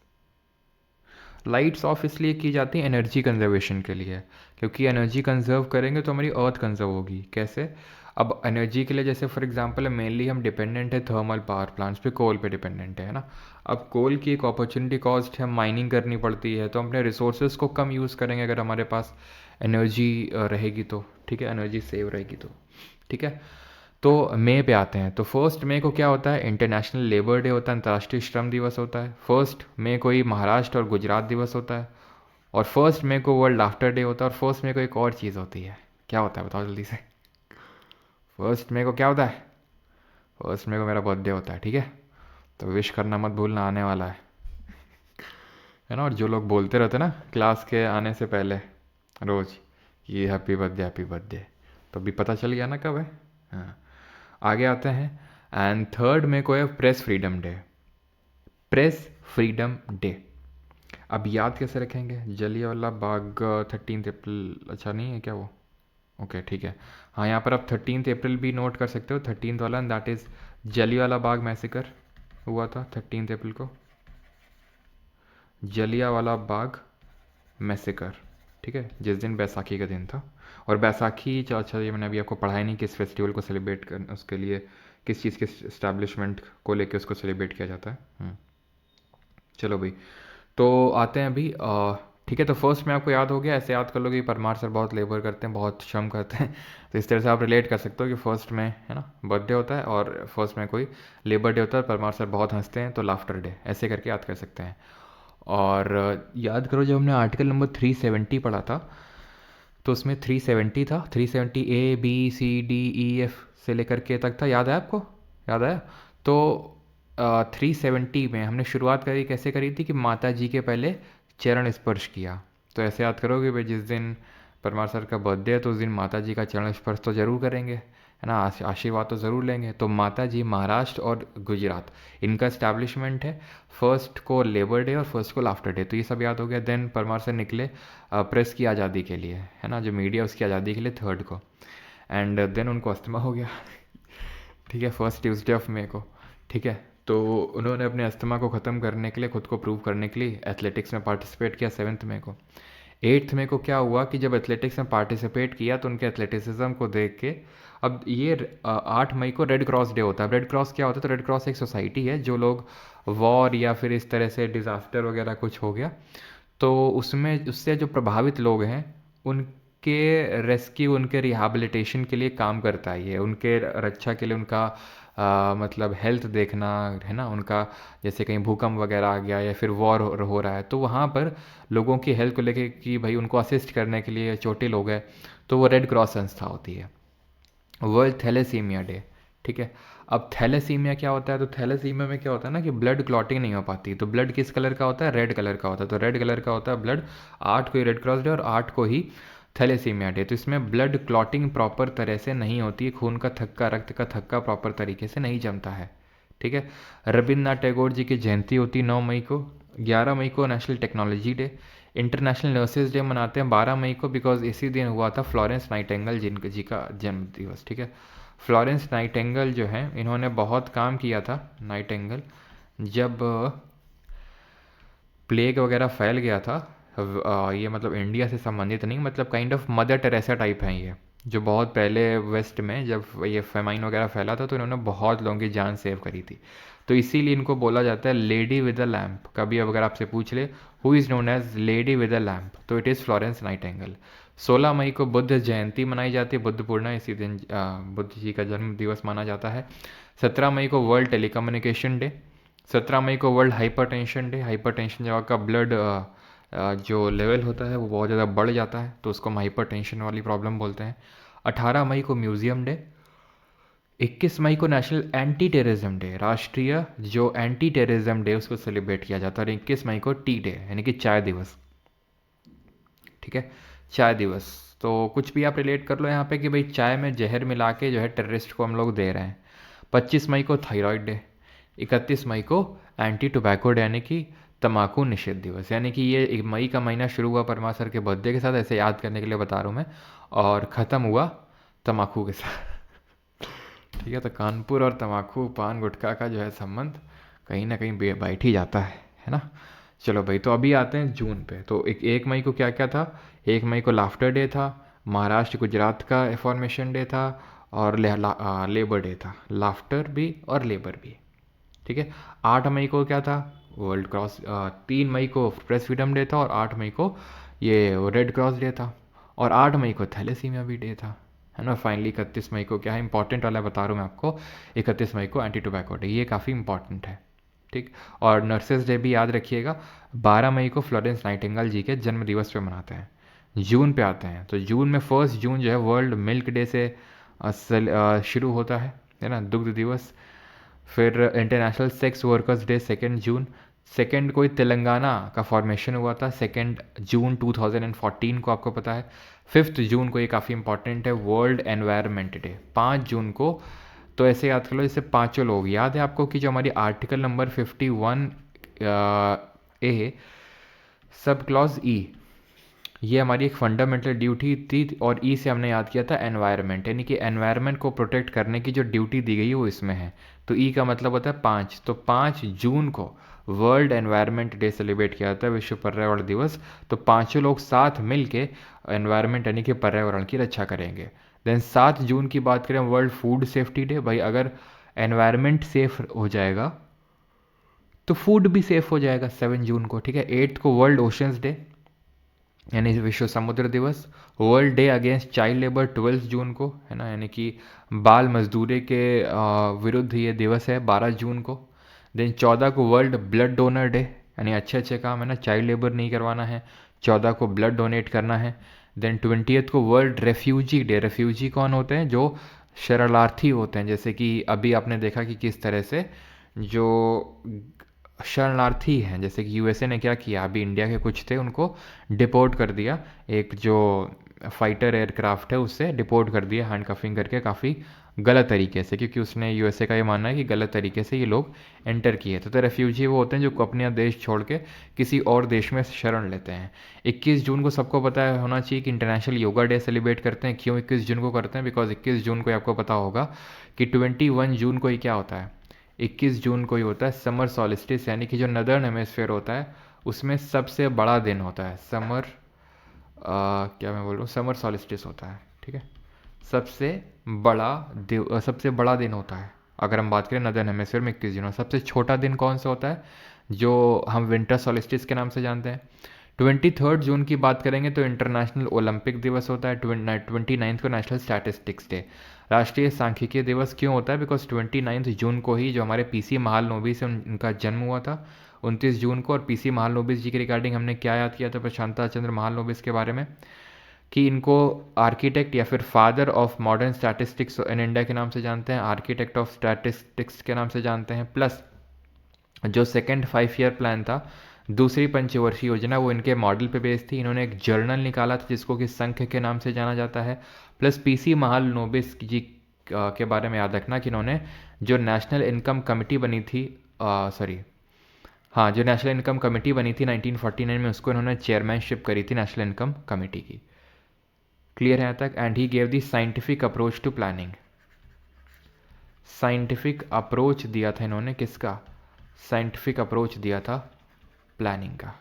Speaker 1: लाइट्स ऑफ इसलिए की जाती हैं एनर्जी कंजर्वेशन के लिए, क्योंकि एनर्जी कंजर्व करेंगे तो हमारी अर्थ कंजर्व होगी। कैसे? अब एनर्जी के लिए जैसे फॉर एग्जांपल मेनली हम डिपेंडेंट है थर्मल पावर प्लांट्स पे, कोल पे डिपेंडेंट है ना। अब कोल की एक अपॉर्चुनिटी कॉस्ट है, माइनिंग करनी पड़ती है, तो हम अपने रिसोर्सेज को कम यूज़ करेंगे अगर हमारे पास एनर्जी रहेगी तो, ठीक है, एनर्जी सेव रहेगी तो, ठीक है। तो मई पे आते हैं, तो 1 मई को क्या होता है? इंटरनेशनल लेबर डे होता है, अंतर्राष्ट्रीय श्रम दिवस होता है। 1 मई को ही महाराष्ट्र और गुजरात दिवस होता है, और 1 मई को वर्ल्ड लाफ्टर डे होता है, और 1 मई को एक और चीज़ होती है। क्या होता है बताओ जल्दी से? 1 मई को क्या होता है? 1 मई को मेरा बर्थडे होता है, ठीक है, तो विश करना मत भूलना, आने वाला है ना। और जो लोग बोलते रहते ना क्लास के आने से पहले रोज़ कि हैप्पी बर्थडे हैप्पी बर्थडे, तो अभी पता चल गया ना कब है। हाँ, आगे आते हैं। एंड 3 मई को है press freedom day. Press freedom day, अब याद कैसे रखेंगे? जलियांवाला बाग 13 अप्रैल, अच्छा नहीं है क्या वो? ओके ठीक है। हाँ, यहाँ पर आप 13 अप्रैल भी नोट कर सकते हो, 13 वाला, that is Jallianwala Bagh massacre हुआ था 13 अप्रैल को, जलियांवाला बाग मैसेकर, ठीक है, जिस दिन बैसाखी का दिन था। और बैसाखी, अच्छा ये मैंने अभी आपको पढ़ाया नहीं, किस फेस्टिवल को सेलिब्रेट कर, उसके लिए किस चीज़ के इस्टेब्लिशमेंट को लेके उसको सेलिब्रेट किया जाता है। चलो भाई, तो आते हैं अभी, ठीक है। तो 1 में आपको याद हो गया, ऐसे याद कर लो कि परमार सर बहुत लेबर करते हैं, बहुत श्रम करते हैं, तो इस तरह से आप रिलेट कर सकते हो कि 1 में है ना बर्थडे होता है, और 1 में कोई लेबर डे होता है, परमार सर बहुत हंसते हैं तो लाफ्टर डे, ऐसे करके याद कर सकते हैं। और याद करो जब हमने आर्टिकल नंबर 370 पढ़ा था, तो उसमें 370 था, 370 ABCDEF से लेकर के तक था, याद है आपको? याद आया? तो 370 में हमने शुरुआत करी, कैसे करी थी कि माता जी के पहले चरण स्पर्श किया। तो ऐसे याद करोगे भाई, जिस दिन परमार सर का बर्थडे है तो उस दिन माता जी का चरण स्पर्श तो ज़रूर करेंगे, है ना, आशीर्वाद तो ज़रूर लेंगे। तो माता जी महाराष्ट्र और गुजरात, इनका इस्टेब्लिशमेंट है, 1 को लेबर डे और 1 को लाफ्टर डे, तो ये सब याद हो गया। देन परमार सर निकले प्रेस की आज़ादी के लिए, है ना, जो मीडिया उसकी आज़ादी के लिए 3 को, एंड देन उनको अस्थमा हो गया ठीक है, 1 ट्यूसडे ऑफ मई को, ठीक है। तो उन्होंने अपने अस्थमा को ख़त्म करने के लिए, खुद को प्रूव करने के लिए एथलेटिक्स में पार्टिसिपेट किया 7 मई को। 8 मई को क्या हुआ कि जब एथलेटिक्स में पार्टिसिपेट किया तो उनके एथलेटिसिज्म को देख के, अब ये 8 मई को रेड क्रॉस डे होता है। रेड क्रॉस क्या होता है? तो रेड क्रॉस एक सोसाइटी है, जो लोग वॉर या फिर इस तरह से डिज़ास्टर वगैरह कुछ हो गया तो उसमें उससे जो प्रभावित लोग हैं उनके रेस्क्यू, उनके रिहैबिलिटेशन के लिए काम करता है ये, उनके रक्षा के लिए, उनका मतलब हेल्थ देखना, है ना, उनका जैसे कहीं भूकंप वगैरह आ गया या फिर वॉर हो रहा है तो वहाँ पर लोगों की हेल्थ को लेके कि भाई उनको असिस्ट करने के लिए चोटिल लोग हैं, तो वो रेड क्रॉस संस्था होती है। वर्ल्ड थैलेसीमिया डे, ठीक है। अब थैलेसीमिया क्या होता है? तो थैलेसीमिया में क्या होता है ना कि ब्लड क्लॉटिंग नहीं हो पाती, तो ब्लड किस कलर का होता है? रेड कलर का होता है, तो रेड कलर का होता है ब्लड। 8 को ही रेड क्रॉस डे और 8 को ही थैलेसीमिया डे। तो इसमें ब्लड क्लॉटिंग प्रॉपर तरह से नहीं होती है, खून का थक्का, रक्त का थक्का प्रॉपर तरीके से नहीं जमता है, ठीक है। रविन्द्रनाथ टैगोर जी की जयंती होती है 9 मई को। 11 मई को national technology day. International nurses day मनाते हैं 12 मई को, बिकॉज इसी दिन हुआ था फ्लोरेंस नाइटेंगल जी का जन्म दिवस, ठीक है। फ्लोरेंस नाइटेंगल जो है, इन्होंने बहुत काम किया था, नाइटेंगल, जब प्लेग वगैरह फैल गया था। ये मतलब इंडिया से संबंधित नहीं, मतलब kind of mother Teresa type हैं ये, जो बहुत पहले वेस्ट में जब ये फेमाइन वगैरह फैला था तो इन्होंने बहुत लोगों की जान सेव करी थी। तो इसीलिए इनको बोला जाता है लेडी विद अ लैम्प। कभी अब अगर आपसे पूछ ले who is known as lady with a lamp, तो इट इज़ फ्लोरेंस नाइटेंगल। 16 मई को बुद्ध जयंती मनाई जाती है, बुद्ध पूर्णिमा, इसी दिन बुद्ध जी का जन्म दिवस माना जाता है। 17 मई को वर्ल्ड टेलीकम्युनिकेशन डे। 17 मई को वर्ल्ड हाइपरटेंशन डे। हाइपरटेंशन जब आपका ब्लड जो लेवल होता है वो बहुत ज़्यादा बढ़ जाता है तो उसको हम हाइपरटेंशन वाली प्रॉब्लम बोलते हैं। 18 मई को म्यूज़ियम डे। 21 मई को नेशनल एंटी टेररिज्म डे, राष्ट्रीय जो एंटी टेररिज्म डे उसको सेलिब्रेट किया जाता है। और 21 मई को टी डे, यानी कि चाय दिवस, ठीक है, चाय दिवस। तो कुछ भी आप रिलेट कर लो यहाँ पे कि भाई चाय में जहर मिला के जो है टेररिस्ट को हम लोग दे रहे हैं। 25 मई को थायराइड डे। 31 मई को एंटी टोबैको डे, यानी कि तम्बाकू निषेध दिवस। यानी कि ये 1 मई का महीना शुरू हुआ परमा सर के बर्थडे के साथ, ऐसे याद करने के लिए बता रहा हूँ मैं, और ख़त्म हुआ तम्बाकू के साथ ठीक है। तो कानपुर और तम्बाकू, पान गुटखा का जो है संबंध कहीं ना कहीं बैठ ही जाता है ना। चलो भाई, तो अभी आते हैं जून पे। तो 1 मई को क्या क्या था? 1 मई को लाफ्टर डे था, महाराष्ट्र गुजरात का फॉर्मेशन डे था, और लेबर डे था। लाफ्टर भी और लेबर भी, ठीक है। 8 मई को क्या था? वर्ल्ड क्रॉस 3 मई को प्रेस फ्रीडम डे था, और 8 मई को ये रेड क्रॉस डे था, और 8 मई को थैलेसीमिया भी डे था, है ना। फाइनली 31 मई को क्या है, इंपॉर्टेंट वाला बता रहा हूँ मैं आपको। 31 मई को एंटी टोबैको डे, ये काफ़ी इंपॉर्टेंट है, ठीक। और नर्सेज डे भी याद रखिएगा। 12 मई को फ्लोरेंस नाइटिंगेल जी के जन्म दिवस पे मनाते हैं। जून पे आते हैं, तो जून में 1 जून जो है वर्ल्ड मिल्क डे से शुरू होता है ना, दुग्ध दिवस। फिर इंटरनेशनल सेक्स वर्कर्स डे 2 जून। सेकेंड कोई तेलंगाना का फॉर्मेशन हुआ था 2 जून 2014 को, आपको पता है। 5 जून को, ये काफ़ी इंपॉर्टेंट है, वर्ल्ड एनवायरनमेंट डे। 5 जून को, तो ऐसे याद कर लो जैसे पांचों लोग, याद है आपको कि जो हमारी आर्टिकल नंबर 51 ए सब क्लॉज ई, ये हमारी एक फंडामेंटल ड्यूटी थी, और ई से हमने याद किया था एनवायरनमेंट, यानी कि एनवायरनमेंट को प्रोटेक्ट करने की जो ड्यूटी दी गई है वो इसमें है। तो ई का मतलब होता है 5, तो 5 जून को वर्ल्ड एनवायरनमेंट डे सेलिब्रेट किया जाता है, विश्व पर्यावरण दिवस। तो पांचों लोग साथ मिल के एनवायरनमेंट यानी कि पर्यावरण की रक्षा करेंगे। देन 7 जून की बात करें, वर्ल्ड फूड सेफ्टी डे। भाई अगर एनवायरनमेंट सेफ हो जाएगा तो फूड भी सेफ हो जाएगा, 7 जून को, ठीक है। 8 को वर्ल्ड ओशंस डे, यानी विश्व समुद्र दिवस। World day against child labour 12 जून को, है ना, यानी कि बाल मजदूरी के विरुद्ध ये दिवस है 12 जून को। देन 14 को वर्ल्ड ब्लड डोनर डे, यानी अच्छे अच्छे काम, है ना, चाइल्ड लेबर नहीं करवाना है, 14 को ब्लड डोनेट करना है। देन 20 को वर्ल्ड रेफ्यूजी डे। रेफ्यूजी कौन होते हैं? जो शरणार्थी होते हैं, जैसे कि अभी आपने देखा कि किस तरह से जो शरणार्थी हैं, जैसे कि यूएसए ने क्या किया, अभी इंडिया के कुछ थे उनको डिपोर्ट कर दिया, एक जो फाइटर एयरक्राफ्ट है उससे डिपोर्ट कर दिया, हैंड कफिंग करके, काफ़ी गलत तरीके से, क्योंकि उसने यूएसए का ये मानना है कि गलत तरीके से ये लोग एंटर किए थे। तो रेफ्यूजी वो होते हैं जो अपना देश छोड़ के किसी और देश में शरण लेते हैं। 21 जून को सबको पता है होना चाहिए कि इंटरनेशनल योगा डे सेलिब्रेट करते हैं। क्यों 21 जून को करते हैं? बिकॉज 21 जून को आपको पता होगा कि 21 जून को ही क्या होता है, 21 जून को ही होता है समर सॉलिस्टिस, यानी कि जो नदर्न हेमिस्फेयर होता है उसमें सबसे बड़ा दिन होता है समर, क्या मैं बोल रहा हूँ, समर सॉलिस्टिस होता है, ठीक है। सबसे सबसे बड़ा दिन होता है अगर हम बात करें नदर्न हेमिस्फेयर में 21 जून। सबसे छोटा दिन कौन सा होता है? जो हम विंटर सॉलिस्टिस के नाम से जानते हैं। 23 जून की बात करेंगे तो इंटरनेशनल ओलंपिक दिवस होता है। 29 को नेशनल स्टैटिस्टिक्स डे, राष्ट्रीय सांख्यिकी दिवस। क्यों होता है? बिकॉज 29 जून को ही जो हमारे पीसी महालनोबिस उनका जन्म हुआ था 29 जून को। और पीसी महालनोबिस जी के रिगार्डिंग हमने क्या याद किया था प्रशांता चंद्र महालनोबिस के बारे में, कि इनको आर्किटेक्ट या फिर father of modern statistics in India के नाम से जानते हैं, आर्किटेक्ट ऑफ स्टैटिस्टिक्स के नाम से जानते हैं। प्लस जो सेकेंड 5 ईयर प्लान था, दूसरी पंचवर्षीय योजना, वो इनके मॉडल पे बेस्ड थी। इन्होंने एक जर्नल निकाला था जिसको कि संख्य के नाम से जाना जाता है। प्लस पीसी महालनोबिस जी के बारे में याद रखना कि इन्होंने जो नेशनल इनकम कमेटी बनी थी, सॉरी हाँ, जो नेशनल इनकम कमेटी बनी थी 1949 में, उसको इन्होंने चेयरमैनशिप करी थी नेशनल इनकम कमेटी की। क्लियर है यहाँ तक? And he gave the scientific approach to planning. Scientific approach दिया था इन्होंने, किसका? साइंटिफिक अप्रोच दिया था प्लानिंग का,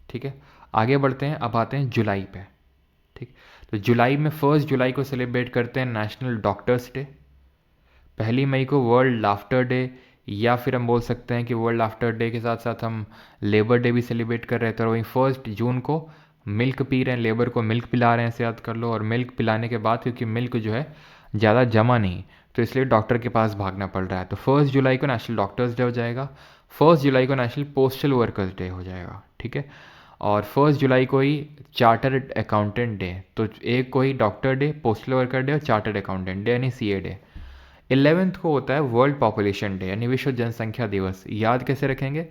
Speaker 1: ठीक है। आगे बढ़ते हैं, अब आते हैं जुलाई पे, ठीक। तो जुलाई में 1 जुलाई को सेलिब्रेट करते हैं नेशनल डॉक्टर्स डे। 1 मई को वर्ल्ड लाफ्टर डे, या फिर हम बोल सकते हैं कि वर्ल्ड लाफ्टर डे के साथ साथ हम लेबर डे भी सेलिब्रेट कर रहे थे। और वहीं 1 जून को मिल्क पी रहे हैं, लेबर को मिल्क पिला रहे हैं, ऐसे याद कर लो। और मिल्क पिलाने के बाद, क्योंकि मिल्क जो है ज़्यादा जमा नहीं, तो इसलिए डॉक्टर के पास भागना पड़ रहा है। तो 1 जुलाई को नेशनल डॉक्टर्स डे हो जाएगा। 1 जुलाई को नेशनल पोस्टल वर्कर्स डे हो जाएगा, ठीक है। और 1 जुलाई को ही चार्टर्ड अकाउंटेंट डे। तो एक को ही doctor day, postal worker day और चार्टर्ड अकाउंटेंट डे यानी सीए डे। 11th को होता है वर्ल्ड पॉपुलेशन डे यानी विश्व जनसंख्या दिवस। याद कैसे रखेंगे?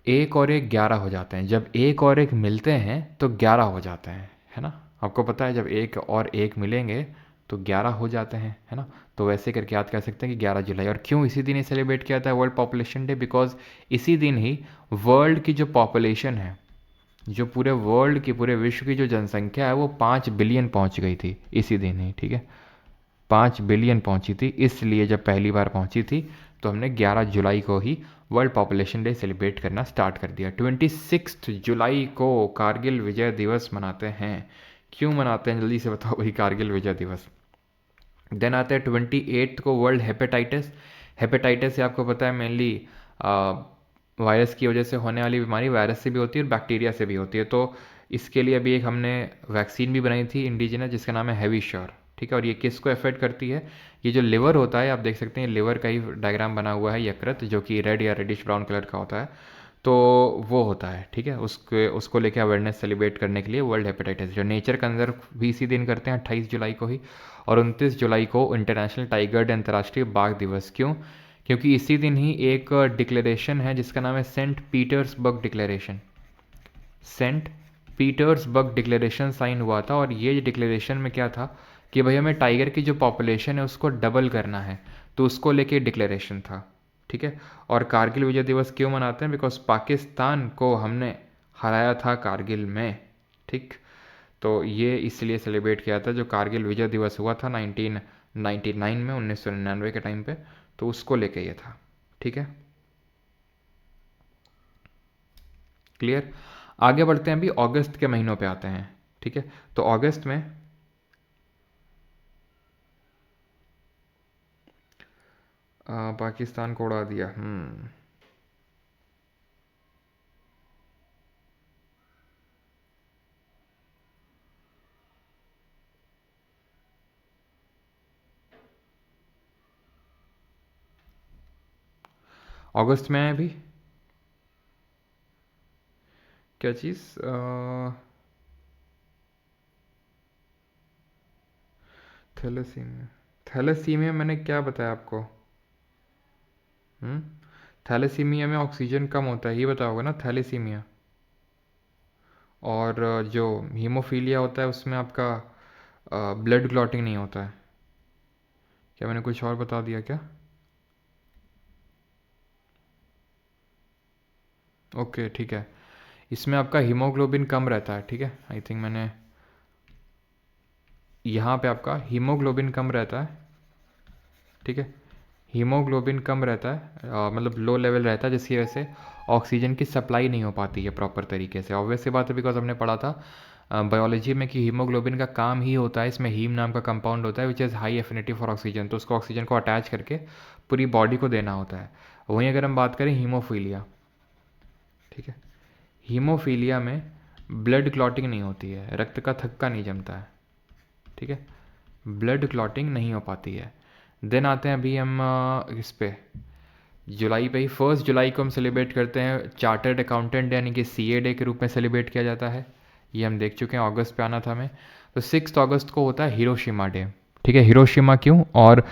Speaker 1: एक और एक 11 हो जाते हैं, जब एक और एक मिलते हैं तो 11 हो जाते हैं, है ना। आपको पता है जब एक और एक मिलेंगे तो 11 हो जाते हैं, है ना। तो वैसे करके याद कर सकते हैं कि 11 जुलाई। और क्यों इसी दिन ही सेलिब्रेट किया था वर्ल्ड पॉपुलेशन डे? बिकॉज इसी दिन ही वर्ल्ड की जो पॉपुलेशन है, जो पूरे वर्ल्ड की, पूरे विश्व की जो जनसंख्या है, वो 5 बिलियन पहुंच गई थी इसी दिन ही, ठीक है। 5 बिलियन पहुंची थी, इसलिए जब पहली बार पहुंची थी तो हमने 11 जुलाई को ही वर्ल्ड पॉपुलेशन डे सेलिब्रेट करना स्टार्ट कर दिया। 26 जुलाई को कारगिल विजय दिवस मनाते हैं। क्यों मनाते हैं जल्दी से बताओ भाई कारगिल विजय दिवस। देन आते हैं 28 को वर्ल्ड हेपेटाइटिस। हेपेटाइटिस से आपको पता है मेनली वायरस की वजह से होने वाली बीमारी, वायरस से भी होती है और बैक्टीरिया से भी होती है। तो इसके लिए अभी एक हमने वैक्सीन भी बनाई थी इंडिजिनस जिसका नाम है हैवीश्योर। ठीक है, और ये किसको अफेक्ट करती है, ये जो लिवर होता है, आप देख सकते हैं लिवर का ही डायग्राम बना हुआ है यकृत, जो कि रेड या रेडिश ब्राउन कलर का होता है, तो वो होता है। ठीक है, उसको लेके अवेयरनेस सेलिब्रेट करने के लिए वर्ल्ड हेपेटाइटिस जो नेचर कंजर्व भी इसी दिन करते हैं 28 जुलाई को ही। और 29 जुलाई को इंटरनेशनल टाइगर डे, अंतर्राष्ट्रीय बाघ दिवस। क्यों? क्योंकि इसी दिन ही एक डिक्लेरेशन है जिसका नाम है Saint Petersburg declaration. Saint Petersburg declaration sign हुआ था, और ये डिक्लेरेशन में क्या था कि भाई हमें टाइगर की जो पॉपुलेशन है उसको डबल करना है, तो उसको लेके डिक्लेरेशन था। ठीक है, और कारगिल विजय दिवस क्यों मनाते हैं? बिकॉज पाकिस्तान को हमने हराया था कारगिल में। ठीक, तो ये इसलिए सेलिब्रेट किया था, जो कारगिल विजय दिवस हुआ था 1999 में, 1999 के टाइम पे, तो उसको लेके ये था। ठीक है, क्लियर। आगे बढ़ते हैं, अभी अगस्त के महीनों पे आते हैं। ठीक है, तो अगस्त में पाकिस्तान को उड़ा दिया। अगस्त में है अभी क्या चीज़, थैलेसीमिया। थैलेसीमिया मैंने क्या बताया आपको? हम्म थैलेसीमिया में ऑक्सीजन कम होता है, ये बताया होगा ना थैलेसीमिया। और जो हीमोफीलिया होता है उसमें आपका ब्लड क्लॉटिंग नहीं होता है। क्या मैंने कुछ और बता दिया क्या? ओके ठीक है, इसमें आपका हीमोग्लोबिन कम रहता है। ठीक है, आई थिंक मैंने यहाँ पे आपका हीमोग्लोबिन कम रहता है। ठीक है, हीमोग्लोबिन कम रहता है, मतलब लो लेवल रहता है, जिसकी वजह से ऑक्सीजन की सप्लाई नहीं हो पाती है प्रॉपर तरीके से। ऑब्वियस सी बात है, बिकॉज हमने पढ़ा था बायोलॉजी में कि हीमोग्लोबिन का काम ही होता है, इसमें हीम नाम का कंपाउंड होता है which is high affinity for oxygen, तो उसको ऑक्सीजन को अटैच करके पूरी बॉडी को देना होता है। वहीं अगर हम बात करें हीमोफीलिया, ठीक है, हीमोफीलिया में ब्लड क्लॉटिंग नहीं होती है, रक्त का थक्का नहीं जमता है। ठीक है, ब्लड क्लॉटिंग नहीं हो पाती है। देन आते हैं अभी हम इस पे जुलाई पे ही 1 जुलाई को हम सेलिब्रेट करते हैं चार्टर्ड अकाउंटेंट डे, यानी कि सीए डे के रूप में सेलिब्रेट किया जाता है। ये हम देख चुके हैं, अगस्त पे आना था हमें। तो 6 अगस्त को होता है हिरोशिमा डे। ठीक है, हिरोशिमा क्यों? और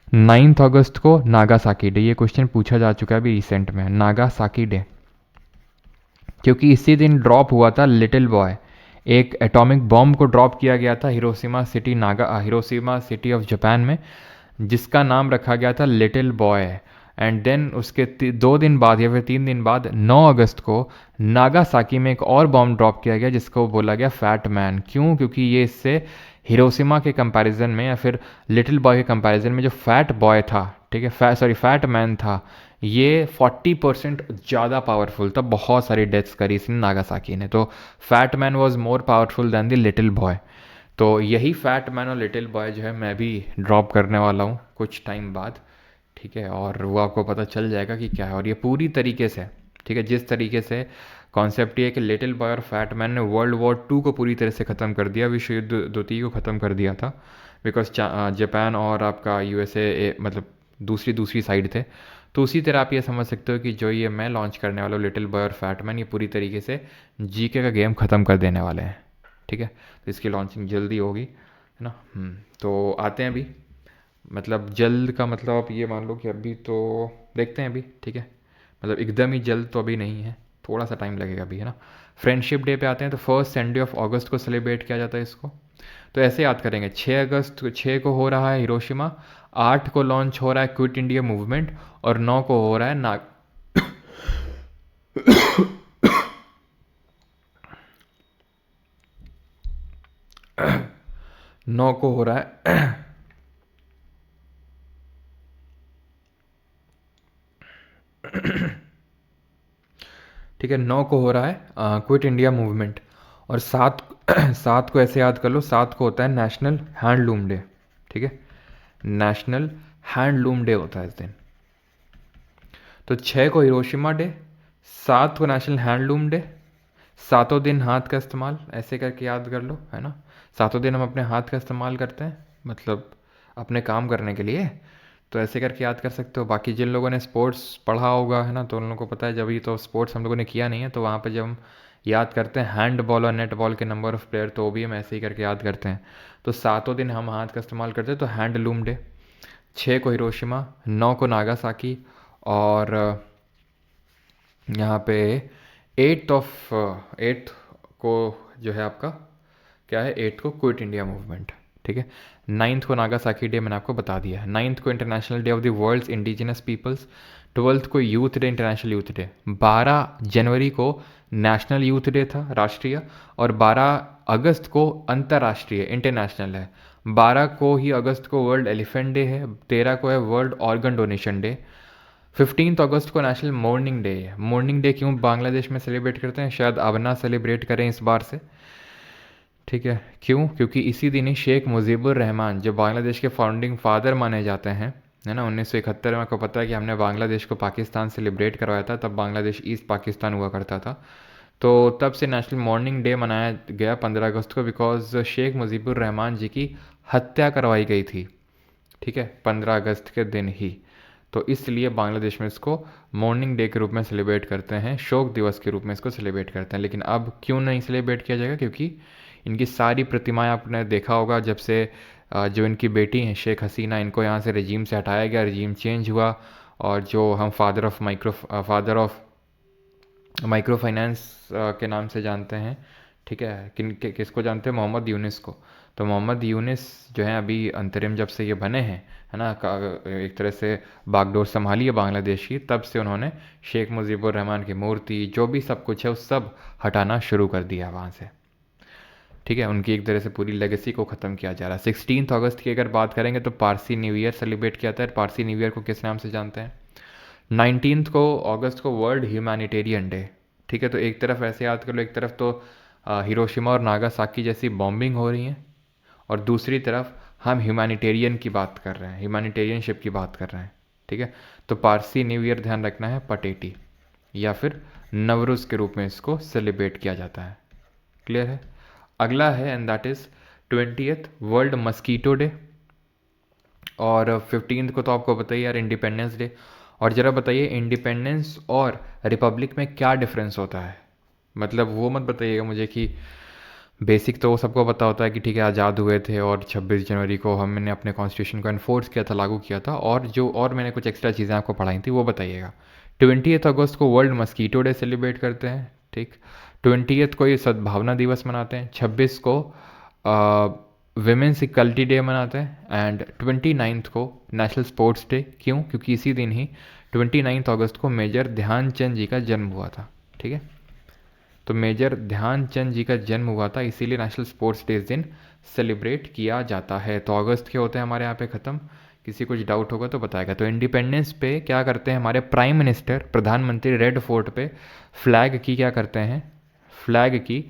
Speaker 1: 9 अगस्त को नागासाकी डे। ये क्वेश्चन पूछा जा चुका है अभी रिसेंट में, नागासाकी डे, क्योंकि इसी दिन ड्रॉप हुआ था लिटिल बॉय, एक एटॉमिक बॉम्ब को ड्रॉप किया गया था हिरोशिमा सिटी ऑफ जापान में, जिसका नाम रखा गया था लिटिल बॉय। एंड देन उसके 2 दिन बाद या फिर 3 दिन बाद 9 अगस्त को नागासाकी में एक और बॉम्ब ड्रॉप किया गया जिसको बोला गया फैट मैन। क्यों? क्योंकि ये इससे हिरोशिमा के कंपैरिजन में या फिर लिटिल बॉय के कंपैरिजन में जो फैट बॉय था, ठीक है, फैट मैन था, ये 40% ज़्यादा पावरफुल था। बहुत सारी डेथ्स करी इसने नागासाकी ने, तो fat man was more powerful then the little boy. तो यही फैट मैन और लिटिल बॉय जो है मैं भी ड्रॉप करने वाला हूँ कुछ टाइम बाद। ठीक है, और वो आपको पता चल जाएगा कि क्या है। और ये पूरी तरीके से, ठीक है, जिस तरीके से कॉन्सेप्ट ये है कि लिटिल बॉय और फैट मैन ने वर्ल्ड वॉर 2 को पूरी तरह से ख़त्म कर दिया, विश्व युद्ध द्वितीय को ख़त्म कर दिया था, बिकॉज जापान और आपका यूएसए मतलब दूसरी दूसरी साइड थे। तो उसी तरह आप ये समझ सकते हो कि जो ये मैं लॉन्च करने वाला हूँ लिटिल बॉय और फैट मैन, ये पूरी तरीके से जीके का गेम ख़त्म कर देने वाले हैं। ठीक है, तो इसकी लॉन्चिंग जल्दी होगी, है ना। तो आते हैं अभी, मतलब जल्द का मतलब आप ये मान लो कि अभी तो देखते हैं अभी। ठीक है, मतलब एकदम ही जल्द तो अभी नहीं है, थोड़ा सा टाइम लगेगा अभी, है ना। फ्रेंडशिप डे पे आते हैं, तो फर्स्ट संडे ऑफ अगस्त को सेलिब्रेट किया जाता है इसको। तो ऐसे याद करेंगे, 6 को हो रहा है हिरोशिमा, 8 को लॉन्च हो रहा है क्विट इंडिया मूवमेंट, और 9 को हो रहा है 9 को हो रहा है ठीक है, 9 को हो रहा है क्विट इंडिया मूवमेंट, और 7 7 को ऐसे याद कर लो, 7 को होता है नेशनल हैंडलूम डे। ठीक है, नेशनल हैंडलूम डे होता है इस दिन। तो 6 को हिरोशिमा डे, 7 को नेशनल हैंडलूम डे, सातों दिन हाथ का इस्तेमाल, ऐसे करके याद कर लो, है ना। सातों दिन हम अपने हाथ का इस्तेमाल करते हैं, मतलब अपने काम करने के लिए, तो ऐसे करके याद कर सकते हो। बाकी जिन लोगों ने स्पोर्ट्स पढ़ा होगा, है ना, तो उन लोगों को पता है, जब ये तो स्पोर्ट्स हम लोगों ने किया नहीं है, तो वहाँ पे जब हम याद करते हैं हैंड बॉल और नेट बॉल के नंबर ऑफ प्लेयर, तो वो भी हम ऐसे ही करके याद करते हैं। तो सातों दिन हम हाथ का इस्तेमाल करते हैं, तो हैंडलूम डे। 6 को हिरोशिमा, 9 को नागासाकी, और यहाँ पे 8 को जो है आपका क्या है, 8 को क्विट इंडिया मूवमेंट। ठीक है, 9th को नागासाकी डे मैंने आपको बता दिया है। 9th को international day of the world's indigenous peoples. 12th को youth day, international youth day. 12 जनवरी को नेशनल यूथ डे था, राष्ट्रीय, और 12 अगस्त को अंतर्राष्ट्रीय, इंटरनेशनल है। 12 को ही अगस्त को वर्ल्ड एलिफेंट डे है। 13 को है वर्ल्ड ऑर्गन डोनेशन डे। 15 अगस्त को नेशनल मॉर्निंग डे है। मॉर्निंग डे क्यों बांग्लादेश में सेलिब्रेट करते हैं, शायद अब ना सेलिब्रेट करें इस बार से। ठीक है, क्यों, क्योंकि इसी दिन ही शेख मुजीबुर रहमान, जो बांग्लादेश के फाउंडिंग फादर माने जाते हैं, है ना, 1971 में, आपको पता है कि हमने बांग्लादेश को पाकिस्तान से लिबरेट करवाया था, तब बांग्लादेश ईस्ट पाकिस्तान हुआ करता था। तो तब से नेशनल मॉर्निंग डे मनाया गया 15 अगस्त को, बिकॉज शेख मुजीबुर रहमान जी की हत्या करवाई गई थी। ठीक है, 15 अगस्त के दिन ही। तो इसलिए बांग्लादेश में इसको मॉर्निंग डे के रूप में सेलिब्रेट करते हैं, शोक दिवस के रूप में इसको सेलिब्रेट करते हैं। लेकिन अब क्यों नहीं सेलिब्रेट किया जाएगा, क्योंकि इनकी सारी प्रतिमाएं आपने देखा होगा, जब से जो इनकी बेटी हैं शेख हसीना, इनको यहाँ से रजीम से हटाया गया, रजीम चेंज हुआ, और जो हम फादर ऑफ माइक्रो फाइनेंस के नाम से जानते हैं, ठीक है, किसको जानते हैं, मोहम्मद यूनिस को। तो मोहम्मद यूनिस जो है अभी अंतरिम जब से ये बने हैं, है ना, एक तरह से बागडोर संभाली है बांग्लादेश की, तब से उन्होंने शेख मुजीबुर रहमान की मूर्ति, जो भी सब कुछ है, उस सब हटाना शुरू कर दिया वहाँ से। ठीक है, उनकी एक तरह से पूरी लेगेसी को ख़त्म किया जा रहा है। 16 अगस्त की अगर बात करेंगे तो पारसी न्यू ईयर सेलिब्रेट किया जाता है। पारसी न्यू ईयर को किस नाम से जानते हैं। 19 को अगस्त को वर्ल्ड ह्यूमैनिटेरियन डे। ठीक है, तो एक तरफ ऐसे याद कर लो, एक तरफ तो हिरोशिमा और नागासाकी जैसी बॉम्बिंग हो रही है, और दूसरी तरफ हम ह्यूमैनिटेरियन की बात कर रहे हैं, ह्यूमैनिटेरियनशिप की बात कर रहे हैं। ठीक है, तो पारसी न्यू ईयर ध्यान रखना है, पटेटी या फिर नवरुज़ के रूप में इसको सेलिब्रेट किया जाता है। क्लियर है। अगला है, and that is 20th world mosquito day, और 15 को तो आपको बताइए यार इंडिपेंडेंस डे। और ज़रा बताइए इंडिपेंडेंस और रिपब्लिक में क्या डिफरेंस होता है, मतलब वो मत बताइएगा मुझे कि बेसिक तो वो सबको पता होता है कि ठीक है आज़ाद हुए थे और 26 जनवरी को हमने अपने कॉन्स्टिट्यूशन को इन्फोर्स किया था, लागू किया था, और मैंने कुछ एक्स्ट्रा चीज़ें आपको पढ़ाई थी वो बताइएगा। 20th अगस्त को वर्ल्ड मस्कीटो डे सेलिब्रेट करते हैं। ठीक, 20th को ये सद्भावना दिवस मनाते हैं। 26 को विमेंस इक्वलिटी डे मनाते हैं, एंड 29th को नेशनल स्पोर्ट्स डे। क्यों, क्योंकि इसी दिन ही 29 अगस्त को मेजर ध्यानचंद जी का जन्म हुआ था। ठीक है, तो मेजर ध्यानचंद जी का जन्म हुआ था, इसीलिए नेशनल स्पोर्ट्स डे इस दिन सेलिब्रेट किया जाता है। तो अगस्त के होते हैं हमारे यहाँ पे ख़त्म। किसी कुछ डाउट होगा तो बताएगा। तो इंडिपेंडेंस पे क्या करते हैं हमारे प्राइम मिनिस्टर, प्रधानमंत्री, रेड फोर्ट पे फ्लैग की क्या करते हैं, फ्लैग की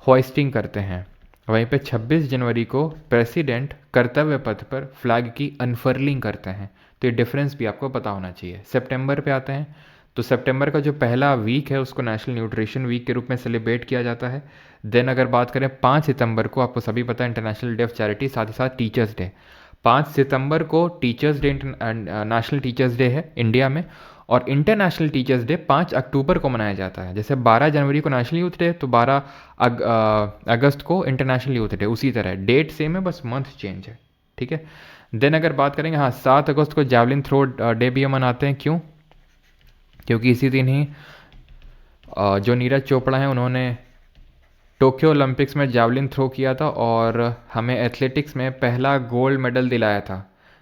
Speaker 1: होइस्टिंग करते हैं। वहीं पे 26 जनवरी को प्रेसिडेंट कर्तव्य पथ पर फ्लैग की अनफर्लिंग करते हैं। तो ये डिफरेंस भी आपको पता होना चाहिए। सितंबर पे आते हैं, तो सितंबर का जो पहला वीक है उसको नेशनल न्यूट्रिशन वीक के रूप में सेलिब्रेट किया जाता है। देन अगर बात करें 5 सितंबर को, आपको सभी पता है इंटरनेशनल डे ऑफ चैरिटी, साथ ही साथ टीचर्स डे। 5 सितंबर को teachers day, national teachers day है इंडिया में, और इंटरनेशनल टीचर्स डे 5 अक्टूबर को मनाया जाता है। जैसे 12 जनवरी को नेशनल यूथ डे, तो 12 अगस्त को इंटरनेशनल यूथ डे, उसी तरह डेट सेम है, बस मंथ चेंज है। ठीक है, देन अगर बात करेंगे, हाँ, 7 अगस्त को जैवलिन थ्रो डे भी हम मनाते हैं। क्यों, क्योंकि इसी दिन ही जो नीरज चोपड़ा हैं उन्होंने टोक्यो ओलंपिक्स में जैवलिन थ्रो किया था, और हमें एथलेटिक्स में पहला गोल्ड मेडल दिलाया था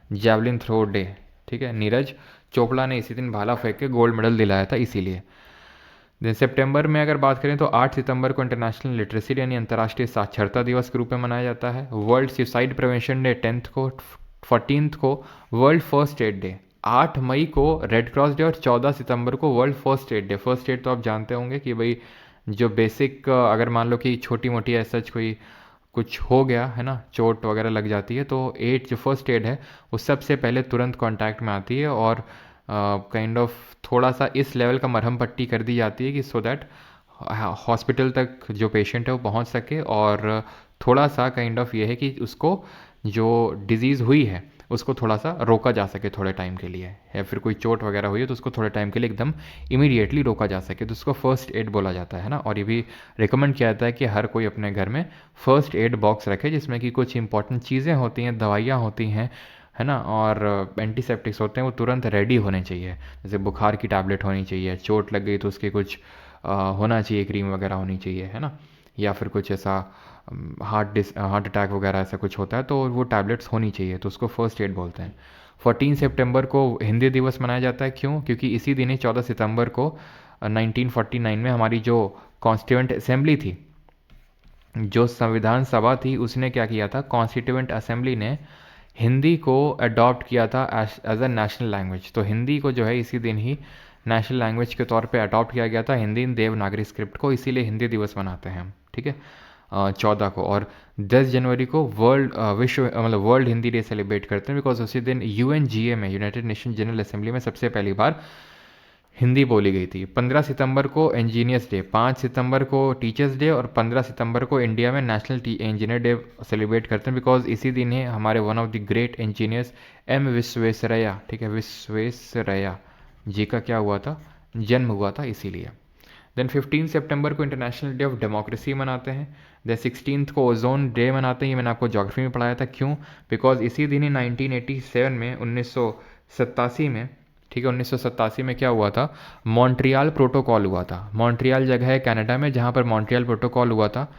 Speaker 1: जैवलिन थ्रो डे। ठीक है, नीरज चोपड़ा ने इसी दिन भाला फेंक के गोल्ड मेडल दिलाया था, इसीलिए। दिन सितंबर में अगर बात करें तो 8 सितंबर को इंटरनेशनल लिटरेसी यानी अंतर्राष्ट्रीय साक्षरता दिवस के रूप में मनाया जाता है। World suicide prevention day 10th को। 14th को वर्ल्ड फर्स्ट एड डे। 8 मई को रेड क्रॉस डे और 14 सितंबर को world first aid day. First aid तो आप जानते होंगे कि भाई जो बेसिक, अगर मान लो कि छोटी मोटी ऐसा कोई कुछ हो गया है ना, चोट वगैरह लग जाती है, तो एड जो फर्स्ट एड है वो सबसे पहले तुरंत कांटेक्ट में आती है और काइंड ऑफ थोड़ा सा इस लेवल का मरहम पट्टी कर दी जाती है कि सो दैट हॉस्पिटल तक जो पेशेंट है वो पहुंच सके, और थोड़ा सा काइंड ऑफ ये है कि उसको जो डिज़ीज़ हुई है उसको थोड़ा सा रोका जा सके थोड़े टाइम के लिए, या फिर कोई चोट वगैरह हुई है तो उसको थोड़े टाइम के लिए एकदम इमीडिएटली रोका जा सके, तो उसको फर्स्ट एड बोला जाता है ना। और ये भी रिकमेंड किया जाता है कि हर कोई अपने घर में फर्स्ट एड बॉक्स रखे, जिसमें कि कुछ इंपॉर्टेंट चीज़ें होती हैं, दवाइयाँ होती हैं, है ना, और एंटीसेप्टिक्स होते हैं, वो तुरंत रेडी होने चाहिए। जैसे बुखार की टैबलेट होनी चाहिए, चोट लग गई तो उसके कुछ होना चाहिए, क्रीम वगैरह होनी चाहिए, है ना, या फिर कुछ ऐसा हार्ट अटैक वगैरह ऐसा कुछ होता है तो वो टैबलेट्स होनी चाहिए, तो उसको फर्स्ट एड बोलते हैं। 14 सितंबर को हिंदी दिवस मनाया जाता है, क्यों? क्योंकि इसी दिन ही 14 सितंबर को 1949 में हमारी जो कॉन्स्टिट्यूएंट असेंबली थी, जो संविधान सभा थी, उसने क्या किया था, कॉन्स्टिट्यूएंट असेंबली ने हिंदी को अडॉप्ट किया था एज अ नेशनल लैंग्वेज। तो हिंदी को जो है इसी दिन ही नेशनल लैंग्वेज के तौर पे अडॉप्ट किया गया था, हिंदी इन देवनागरी स्क्रिप्ट को, इसीलिए हिंदी दिवस मनाते हैं हम, ठीक है, 14 को। और 10 जनवरी को विश्व मतलब वर्ल्ड हिंदी डे सेलिब्रेट करते हैं, बिकॉज उसी दिन यूएनजीए में, यूनाइटेड नेशन जनरल असेंबली में सबसे पहली बार हिंदी बोली गई थी। 15 सितंबर को इंजीनियर्स डे, 5 सितंबर को टीचर्स डे और 15 सितंबर को इंडिया में नेशनल इंजीनियर डे सेलिब्रेट करते हैं, बिकॉज इसी दिन ही हमारे one of the great engineers M Visvesvaraya, ठीक है, विश्वेश्वरैया जी का क्या हुआ था, जन्म हुआ था, इसीलिए। देन 15 सितंबर को इंटरनेशनल डे ऑफ डेमोक्रेसी मनाते हैं। देन 16 को ओजोन डे मनाते हैं, ये मैंने आपको ज्योग्राफी में पढ़ाया था, क्यों? बिकॉज इसी दिन ही 1987 में 1987 में, ठीक है, 1987 में क्या हुआ था, मॉन्ट्रियल प्रोटोकॉल हुआ था। मॉन्ट्रियल जगह है कनाडा में जहाँ पर मॉन्ट्रियल प्रोटोकॉल हुआ था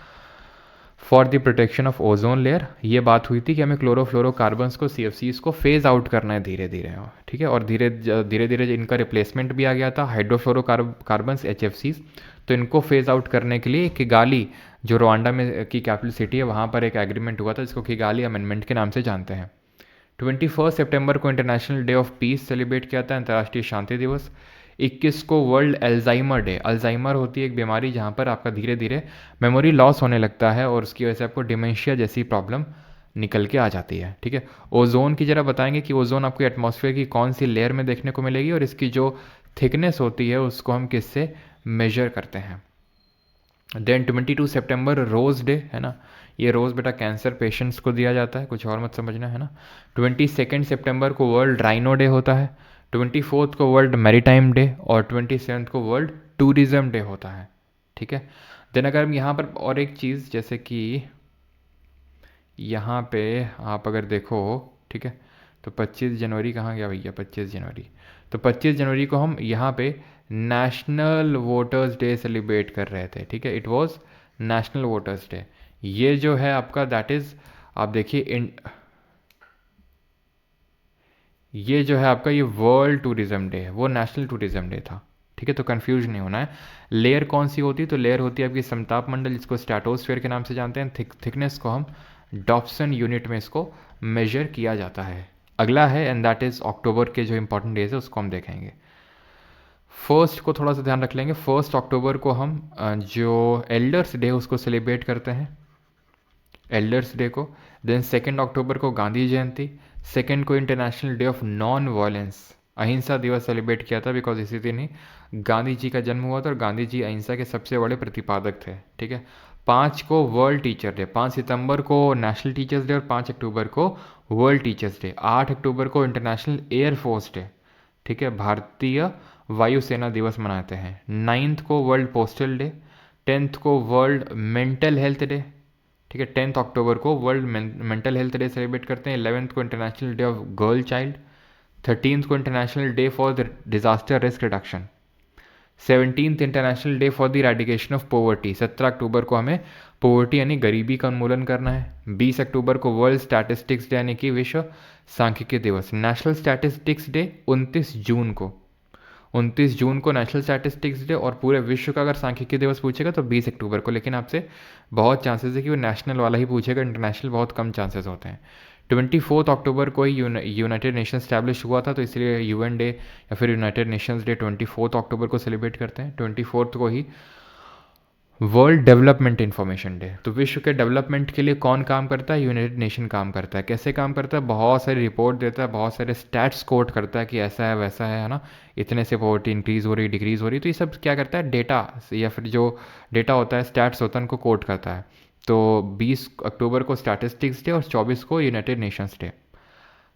Speaker 1: for the protection of ozone layer. ये बात हुई थी कि हमें क्लोरोफ्लोरोकार्बन्स को, CFCs को फेज आउट करना है धीरे धीरे, ठीक है, और धीरे धीरे इनका रिप्लेसमेंट भी आ गया था, हाइड्रोफ्लोरोकार्बन्स HFCs। तो इनको फेज आउट करने के लिए किगाली, जो रवांडा में की कैपिटल सिटी है, वहाँ पर एक एग्रीमेंट हुआ था जिसको किगाली अमेंडमेंट के नाम से जानते हैं। 21 सितंबर को international day of peace celebrate किया था, अंतर्राष्ट्रीय शांति दिवस। 21 को वर्ल्ड अल्जाइमर डे, अल्जाइमर होती है एक बीमारी जहाँ पर आपका धीरे धीरे मेमोरी लॉस होने लगता है और उसकी वजह से आपको डिमेंशिया जैसी प्रॉब्लम निकल के आ जाती है, ठीक है। ओजोन की जरा बताएंगे कि ओजोन आपको एटमॉस्फेयर की कौन सी लेयर में देखने को मिलेगी और इसकी जो थिकनेस होती है उसको हम किससे मेजर करते हैं। देन 22 सितंबर रोज़ डे, है ना, ये रोज़ बेटा कैंसर पेशेंट्स को दिया जाता है, कुछ और मत समझना, है ना। 22 सितंबर को वर्ल्ड राइनो डे होता है। 24 को वर्ल्ड मैरीटाइम डे और 27 को वर्ल्ड टूरिज्म डे होता है, ठीक है। देन अगर हम यहाँ पर और एक चीज़, जैसे कि यहाँ पे आप अगर देखो, ठीक है, तो 25 जनवरी कहाँ गया भैया, 25 जनवरी, तो 25 जनवरी को हम यहाँ पे नेशनल वोटर्स डे सेलिब्रेट कर रहे थे, ठीक है, it was national voters day. ये जो है आपका दैट इज़, आप देखिए ये जो है आपका ये वर्ल्ड टूरिज्म डे है, वो नेशनल टूरिज्म डे था, ठीक है, तो कंफ्यूज नहीं होना है। लेयर कौन सी होती है, तो लेयर होती है आपकी समताप मंडल, जिसको स्ट्रेटोस्फेयर के नाम से जानते हैं। थिकनेस को हम डॉप्सन यूनिट में इसको मेजर किया जाता है। अगला है एंड दैट इज़ अक्टूबर के जो इंपॉर्टेंट डेज है उसको हम देखेंगे। फर्स्ट को थोड़ा सा ध्यान रख लेंगे, 1 अक्टूबर को हम जो एल्डर्स डे उसको सेलिब्रेट करते हैं, एल्डर्स डे को। देन 2 अक्टूबर को गांधी जयंती। 2 को international day of non violence, अहिंसा दिवस सेलिब्रेट किया था, बिकॉज इसी दिन ही गांधी जी का जन्म हुआ था और गांधी जी अहिंसा के सबसे बड़े प्रतिपादक थे, ठीक है। 5 को वर्ल्ड टीचर डे, 5 सितंबर को नेशनल टीचर्स डे और 5 अक्टूबर को वर्ल्ड टीचर्स डे। 8 अक्टूबर को इंटरनेशनल एयरफोर्स डे, ठीक है, भारतीय वायुसेना दिवस मनाते हैं। 9th को वर्ल्ड पोस्टल डे। 10th को वर्ल्ड मेंटल हेल्थ डे, ठीक है, 10 अक्टूबर को world mental health day celebrate करते हैं। 11th को international day of girl child. 13th को international day for the disaster risk reduction. 17th international day for the eradication of poverty. 17 अक्टूबर को हमें poverty यानी गरीबी का उन्मूलन करना है। 20 अक्टूबर को वर्ल्ड स्टैटिस्टिक्स डे यानी कि विश्व सांख्यिकी दिवस। नेशनल स्टैटिस्टिक्स डे 29 जून को, 29 जून को नेशनल स्टैटिस्टिक्स डे, और पूरे विश्व का अगर सांख्यिकी दिवस पूछेगा तो 20 अक्टूबर को, लेकिन आपसे बहुत चांसेस है कि वो नेशनल वाला ही पूछेगा, इंटरनेशनल बहुत कम चांसेस होते हैं। 24 अक्टूबर को ही यूनाइटेड नेशन स्टैब्लिश हुआ था, तो इसलिए यूएन डे या फिर यूनाइटेड नेशंस डे 24 अक्टूबर को सेलिब्रेट करते हैं। 24 को ही वर्ल्ड डेवलपमेंट इंफॉर्मेशन डे। तो विश्व के डेवलपमेंट के लिए कौन काम करता है? यूनाइटेड नेशन काम करता है। कैसे काम करता है? बहुत सारी रिपोर्ट देता है, बहुत सारे स्टैट्स कोट करता है कि ऐसा है वैसा है ना, इतने से पॉवर्टी इंक्रीज़ हो रही, डिक्रीज़ हो रही। तो ये सब क्या करता है? डेटा या फिर जो डेटा होता है, स्टैट्स होता है, उनको कोट करता है। तो 20 अक्टूबर को स्टैटिस्टिक्स डे और 24 को यूनाइटेड नेशंस डे।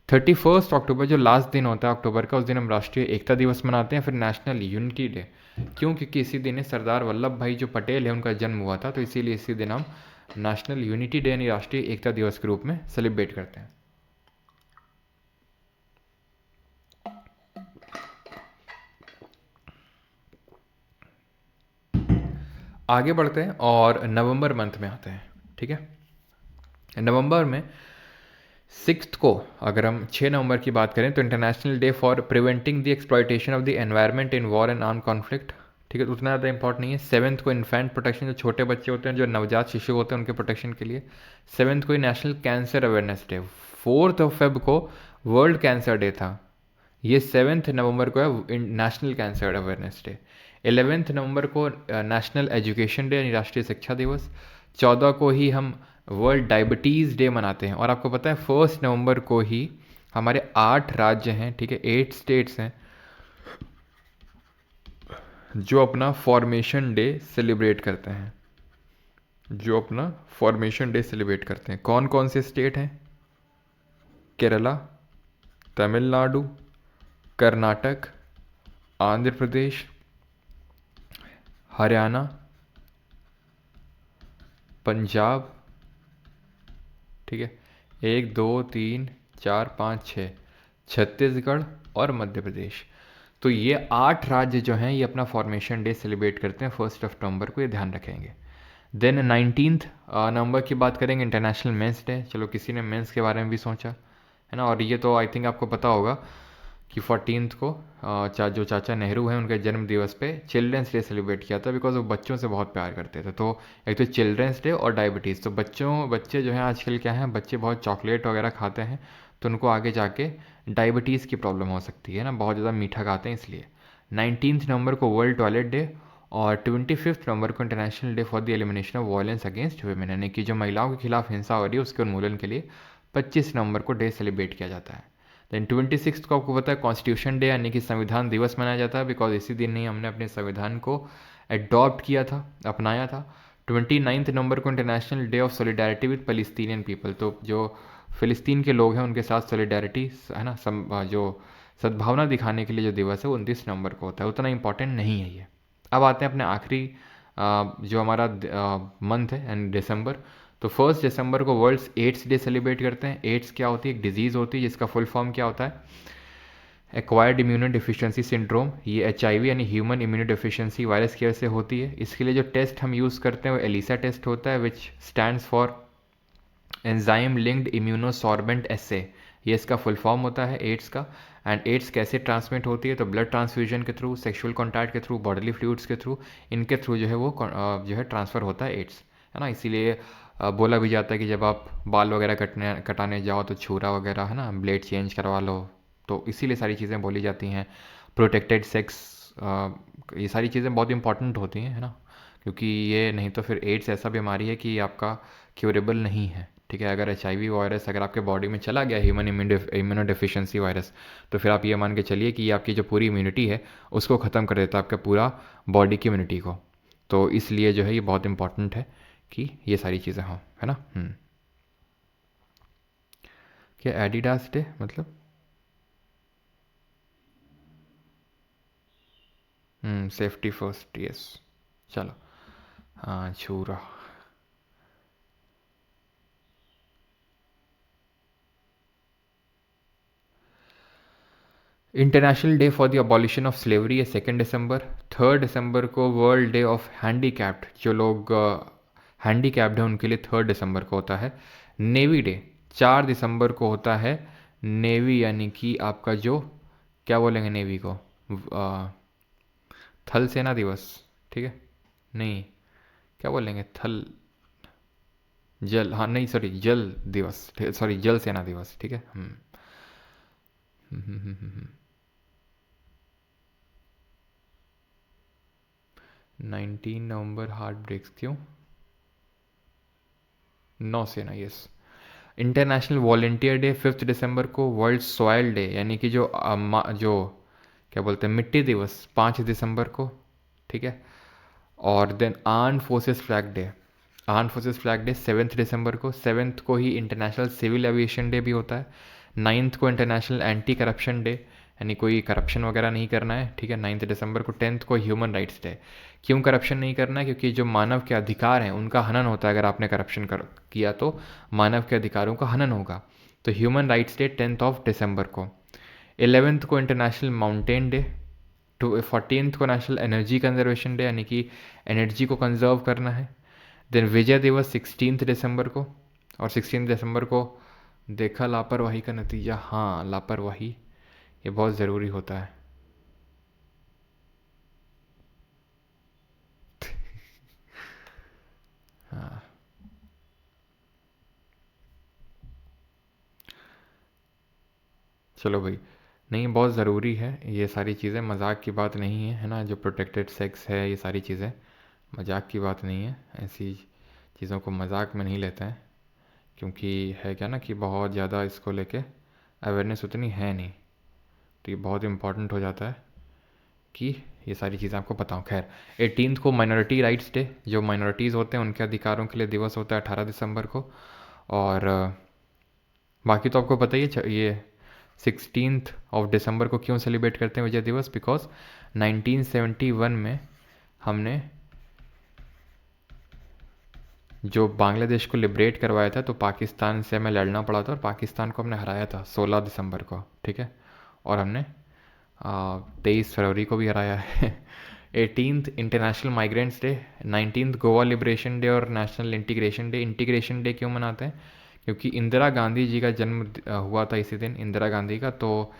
Speaker 1: 31 अक्टूबर जो लास्ट दिन होता है अक्टूबर का, उस दिन हम राष्ट्रीय एकता दिवस मनाते हैं, फिर नेशनल यूनिटी डे। क्यों? क्योंकि इसी दिन सरदार वल्लभ भाई जो पटेल है उनका जन्म हुआ था, तो इसीलिए इसी दिन हम नेशनल यूनिटी डे यानी राष्ट्रीय एकता दिवस के रूप में सेलिब्रेट करते हैं। आगे बढ़ते हैं और नवंबर मंथ में आते हैं। ठीक है, नवंबर में 6 को, अगर हम 6 नवंबर की बात करें, तो international day for preventing the exploitation of the environment in war and arm conflict. ठीक है, तो उतना ज़्यादा इंपॉर्टेंट नहीं है। 7 को इन्फेंट प्रोटेक्शन, जो छोटे बच्चे होते हैं, जो नवजात शिशु होते हैं, उनके प्रोटेक्शन के लिए। 7 को ही national cancer awareness day. 4 Feb को वर्ल्ड कैंसर डे था। ये 7 नवंबर को है नेशनल कैंसर अवेयरनेस डे। 11 नवंबर को नेशनल एजुकेशन डे यानी राष्ट्रीय शिक्षा दिवस। 14 को ही हम वर्ल्ड डायबिटीज़ डे मनाते हैं। और आपको पता है 1 नवंबर को ही हमारे 8 राज्य हैं, ठीक है, 8 स्टेट्स हैं, जो अपना फॉर्मेशन डे सेलिब्रेट करते हैं। जो अपना फॉर्मेशन डे सेलिब्रेट करते हैं। कौन कौन से स्टेट हैं? केरला, तमिलनाडु, कर्नाटक, आंध्र प्रदेश, हरियाणा, पंजाब, ठीक है, 1 2 3 4 5 6, छत्तीसगढ़ और मध्य प्रदेश। तो ये 8 राज्य जो हैं ये अपना फॉर्मेशन डे सेलिब्रेट करते हैं 1 नवंबर को, ये ध्यान रखेंगे। देन 19 नवंबर की बात करेंगे, इंटरनेशनल मेंस डे। चलो, किसी ने मेंस के बारे में भी सोचा है ना। और ये तो आई थिंक आपको पता होगा कि 14 को जो चाचा नेहरू हैं उनके जन्म दिवस पे चिल्ड्रंस डे सेलिब्रेट किया था, बिकॉज वो बच्चों से बहुत प्यार करते थे। तो एक तो चिल्ड्रंस डे और डायबिटीज़। तो बच्चे जो हैं आजकल क्या हैं, बच्चे बहुत चॉकलेट वगैरह खाते हैं, तो उनको आगे जाके डायबिटीज़ की प्रॉब्लम हो सकती है ना, बहुत ज़्यादा मीठा खाते हैं इसलिए। 19 नवंबर को वर्ल्ड टॉयलेट डे और 25 नवंबर को international day for the elimination of violence against women, यानी कि जो महिलाओं के खिलाफ हिंसा हो रही है उसके उन्मूलन के लिए 25 नवंबर को डे सेलिब्रेट किया जाता है। देन 26 को आपको पता है कॉन्स्टिट्यूशन डे यानी कि संविधान दिवस मनाया जाता है, बिकॉज इसी दिन ही हमने अपने संविधान को अडॉप्ट किया था, अपनाया था। 29 नवंबर को international day of solidarity with Palestinian people. तो जो फ़िलिस्तीन के लोग हैं उनके साथ सॉलिडारिटी है ना, जो सद्भावना दिखाने के लिए जो दिवस है वो 29 नवंबर को होता है। उतना इंपॉर्टेंट नहीं है ये। अब आते हैं अपने आखिरी जो हमारा मंथ है एंड दिसंबर। तो 1 दिसंबर को वर्ल्ड्स एड्स डे सेलिब्रेट करते हैं। एड्स क्या होती है? एक डिजीज़ होती है जिसका फुल फॉर्म क्या होता है? Acquired immuno deficiency syndrome. ये HIV यानी ह्यूमन इम्यूनो डिफिशियंसी वायरस की वजह से होती है। इसके लिए जो टेस्ट हम यूज़ करते हैं वो एलिसा टेस्ट होता है, which stands for enzyme linked immunosorbent assay. ये इसका फुल फॉर्म होता है एड्स का। एंड एड्स कैसे ट्रांसमिट होती है? तो ब्लड ट्रांसफ्यूजन के थ्रू, सेक्सुअल कॉन्टैक्ट के थ्रू, बॉडीली फ्लूइड्स के थ्रू, इनके थ्रू जो है वो जो है ट्रांसफ़र होता है एड्स, है ना। इसीलिए बोला भी जाता है कि जब आप बाल वगैरह कटाने जाओ तो छुरा वगैरह है ना, ब्लेड चेंज करवा लो। तो इसीलिए सारी चीज़ें बोली जाती हैं। प्रोटेक्टेड सेक्स, ये सारी चीज़ें बहुत इंपॉर्टेंट होती हैं, है ना, क्योंकि ये नहीं तो फिर एड्स ऐसा बीमारी है कि आपका क्यूरेबल नहीं है। ठीक है, अगर HIV वायरस अगर आपके बॉडी में चला गया, ह्यूमन इम्यूनो डिफिशियंसी वायरस, तो फिर आप ये मान के चलिए कि ये आपकी जो पूरी इम्यूनिटी है उसको ख़त्म कर देता है, आपका पूरा बॉडी की इम्यूनिटी को। तो इसलिए जो है ये बहुत इंपॉर्टेंट है कि ये सारी चीज़ें हों, है ना। क्या एडिडास डे मतलब? Safety first, yes. चलो, हाँ, छूरा। International day for the abolition of slavery है 2 दिसंबर। 3 दिसंबर को वर्ल्ड डे ऑफ हैंडीकैप्ड, जो लोग हैंडीकैप्ड हैं उनके लिए 3 दिसंबर को होता है। नेवी डे 4 दिसंबर को होता है। नेवी यानी कि आपका जो, क्या बोलेंगे नेवी को? थल सेना दिवस, ठीक है, नहीं, क्या बोलेंगे? थल जल, हाँ नहीं सॉरी, जल दिवस, सॉरी जल सेना दिवस, ठीक है। 19 नवंबर हार्ट ब्रेक्स क्यों? नौसेना, यस। इंटरनेशनल वॉलेंटियर डे 5 दिसंबर को। वर्ल्ड सॉयल डे यानी कि जो जो क्या बोलते हैं, मिट्टी दिवस, 5 दिसंबर को, ठीक है। और then arm forces flag day, arm forces flag day 7 दिसंबर को। 7 को ही इंटरनेशनल सिविल एविएशन डे भी होता है। 9 को इंटरनेशनल एंटी करप्शन डे, यानी कोई करप्शन वगैरह नहीं करना है, ठीक है, 9 दिसंबर को। 10 को ह्यूमन राइट्स डे। क्यों करप्शन नहीं करना है? क्योंकि जो मानव के अधिकार हैं उनका हनन होता है, अगर आपने करप्शन किया तो मानव के अधिकारों का हनन होगा। तो ह्यूमन राइट्स डे 10 दिसंबर को। 11 को इंटरनेशनल माउंटेन डे। 14 को नेशनल एनर्जी कंजर्वेशन डे, यानी कि एनर्जी को कंजर्व करना है। देन विजय दिवस 16 दिसंबर को। और 16 दिसंबर को देखा लापरवाही का नतीजा, हाँ लापरवाही ये बहुत ज़रूरी होता है। हाँ चलो भाई, नहीं बहुत ज़रूरी है ये सारी चीज़ें, मजाक की बात नहीं है, है ना। जो प्रोटेक्टेड सेक्स है, ये सारी चीज़ें मजाक की बात नहीं है। ऐसी चीज़ों को मजाक में नहीं लेते हैं, क्योंकि है क्या ना कि बहुत ज़्यादा इसको लेके अवेयरनेस उतनी है नहीं। तो ये बहुत इंपॉर्टेंट हो जाता है कि ये सारी चीज़ें आपको बताऊँ। खैर, 18 को माइनॉरिटी राइट्स डे, जो माइनॉरिटीज़ होते हैं उनके अधिकारों के लिए दिवस होता है 18 दिसंबर को। और बाकी तो आपको पता ही है। ये 16 दिसंबर को क्यों सेलिब्रेट करते हैं विजय दिवस? बिकॉज 1971 में हमने जो बांग्लादेश को लिबरेट करवाया था, तो पाकिस्तान से हमें लड़ना पड़ा था और पाकिस्तान को हमने हराया था 16 दिसंबर को, ठीक है। और हमने 23 फरवरी को भी हराया है। 18th international migrants day. 19th Goa liberation day और national integration day. Integration day क्यों मनाते हैं? क्योंकि इंदिरा गांधी जी का जन्म हुआ था इसी दिन, इंदिरा गांधी का। तो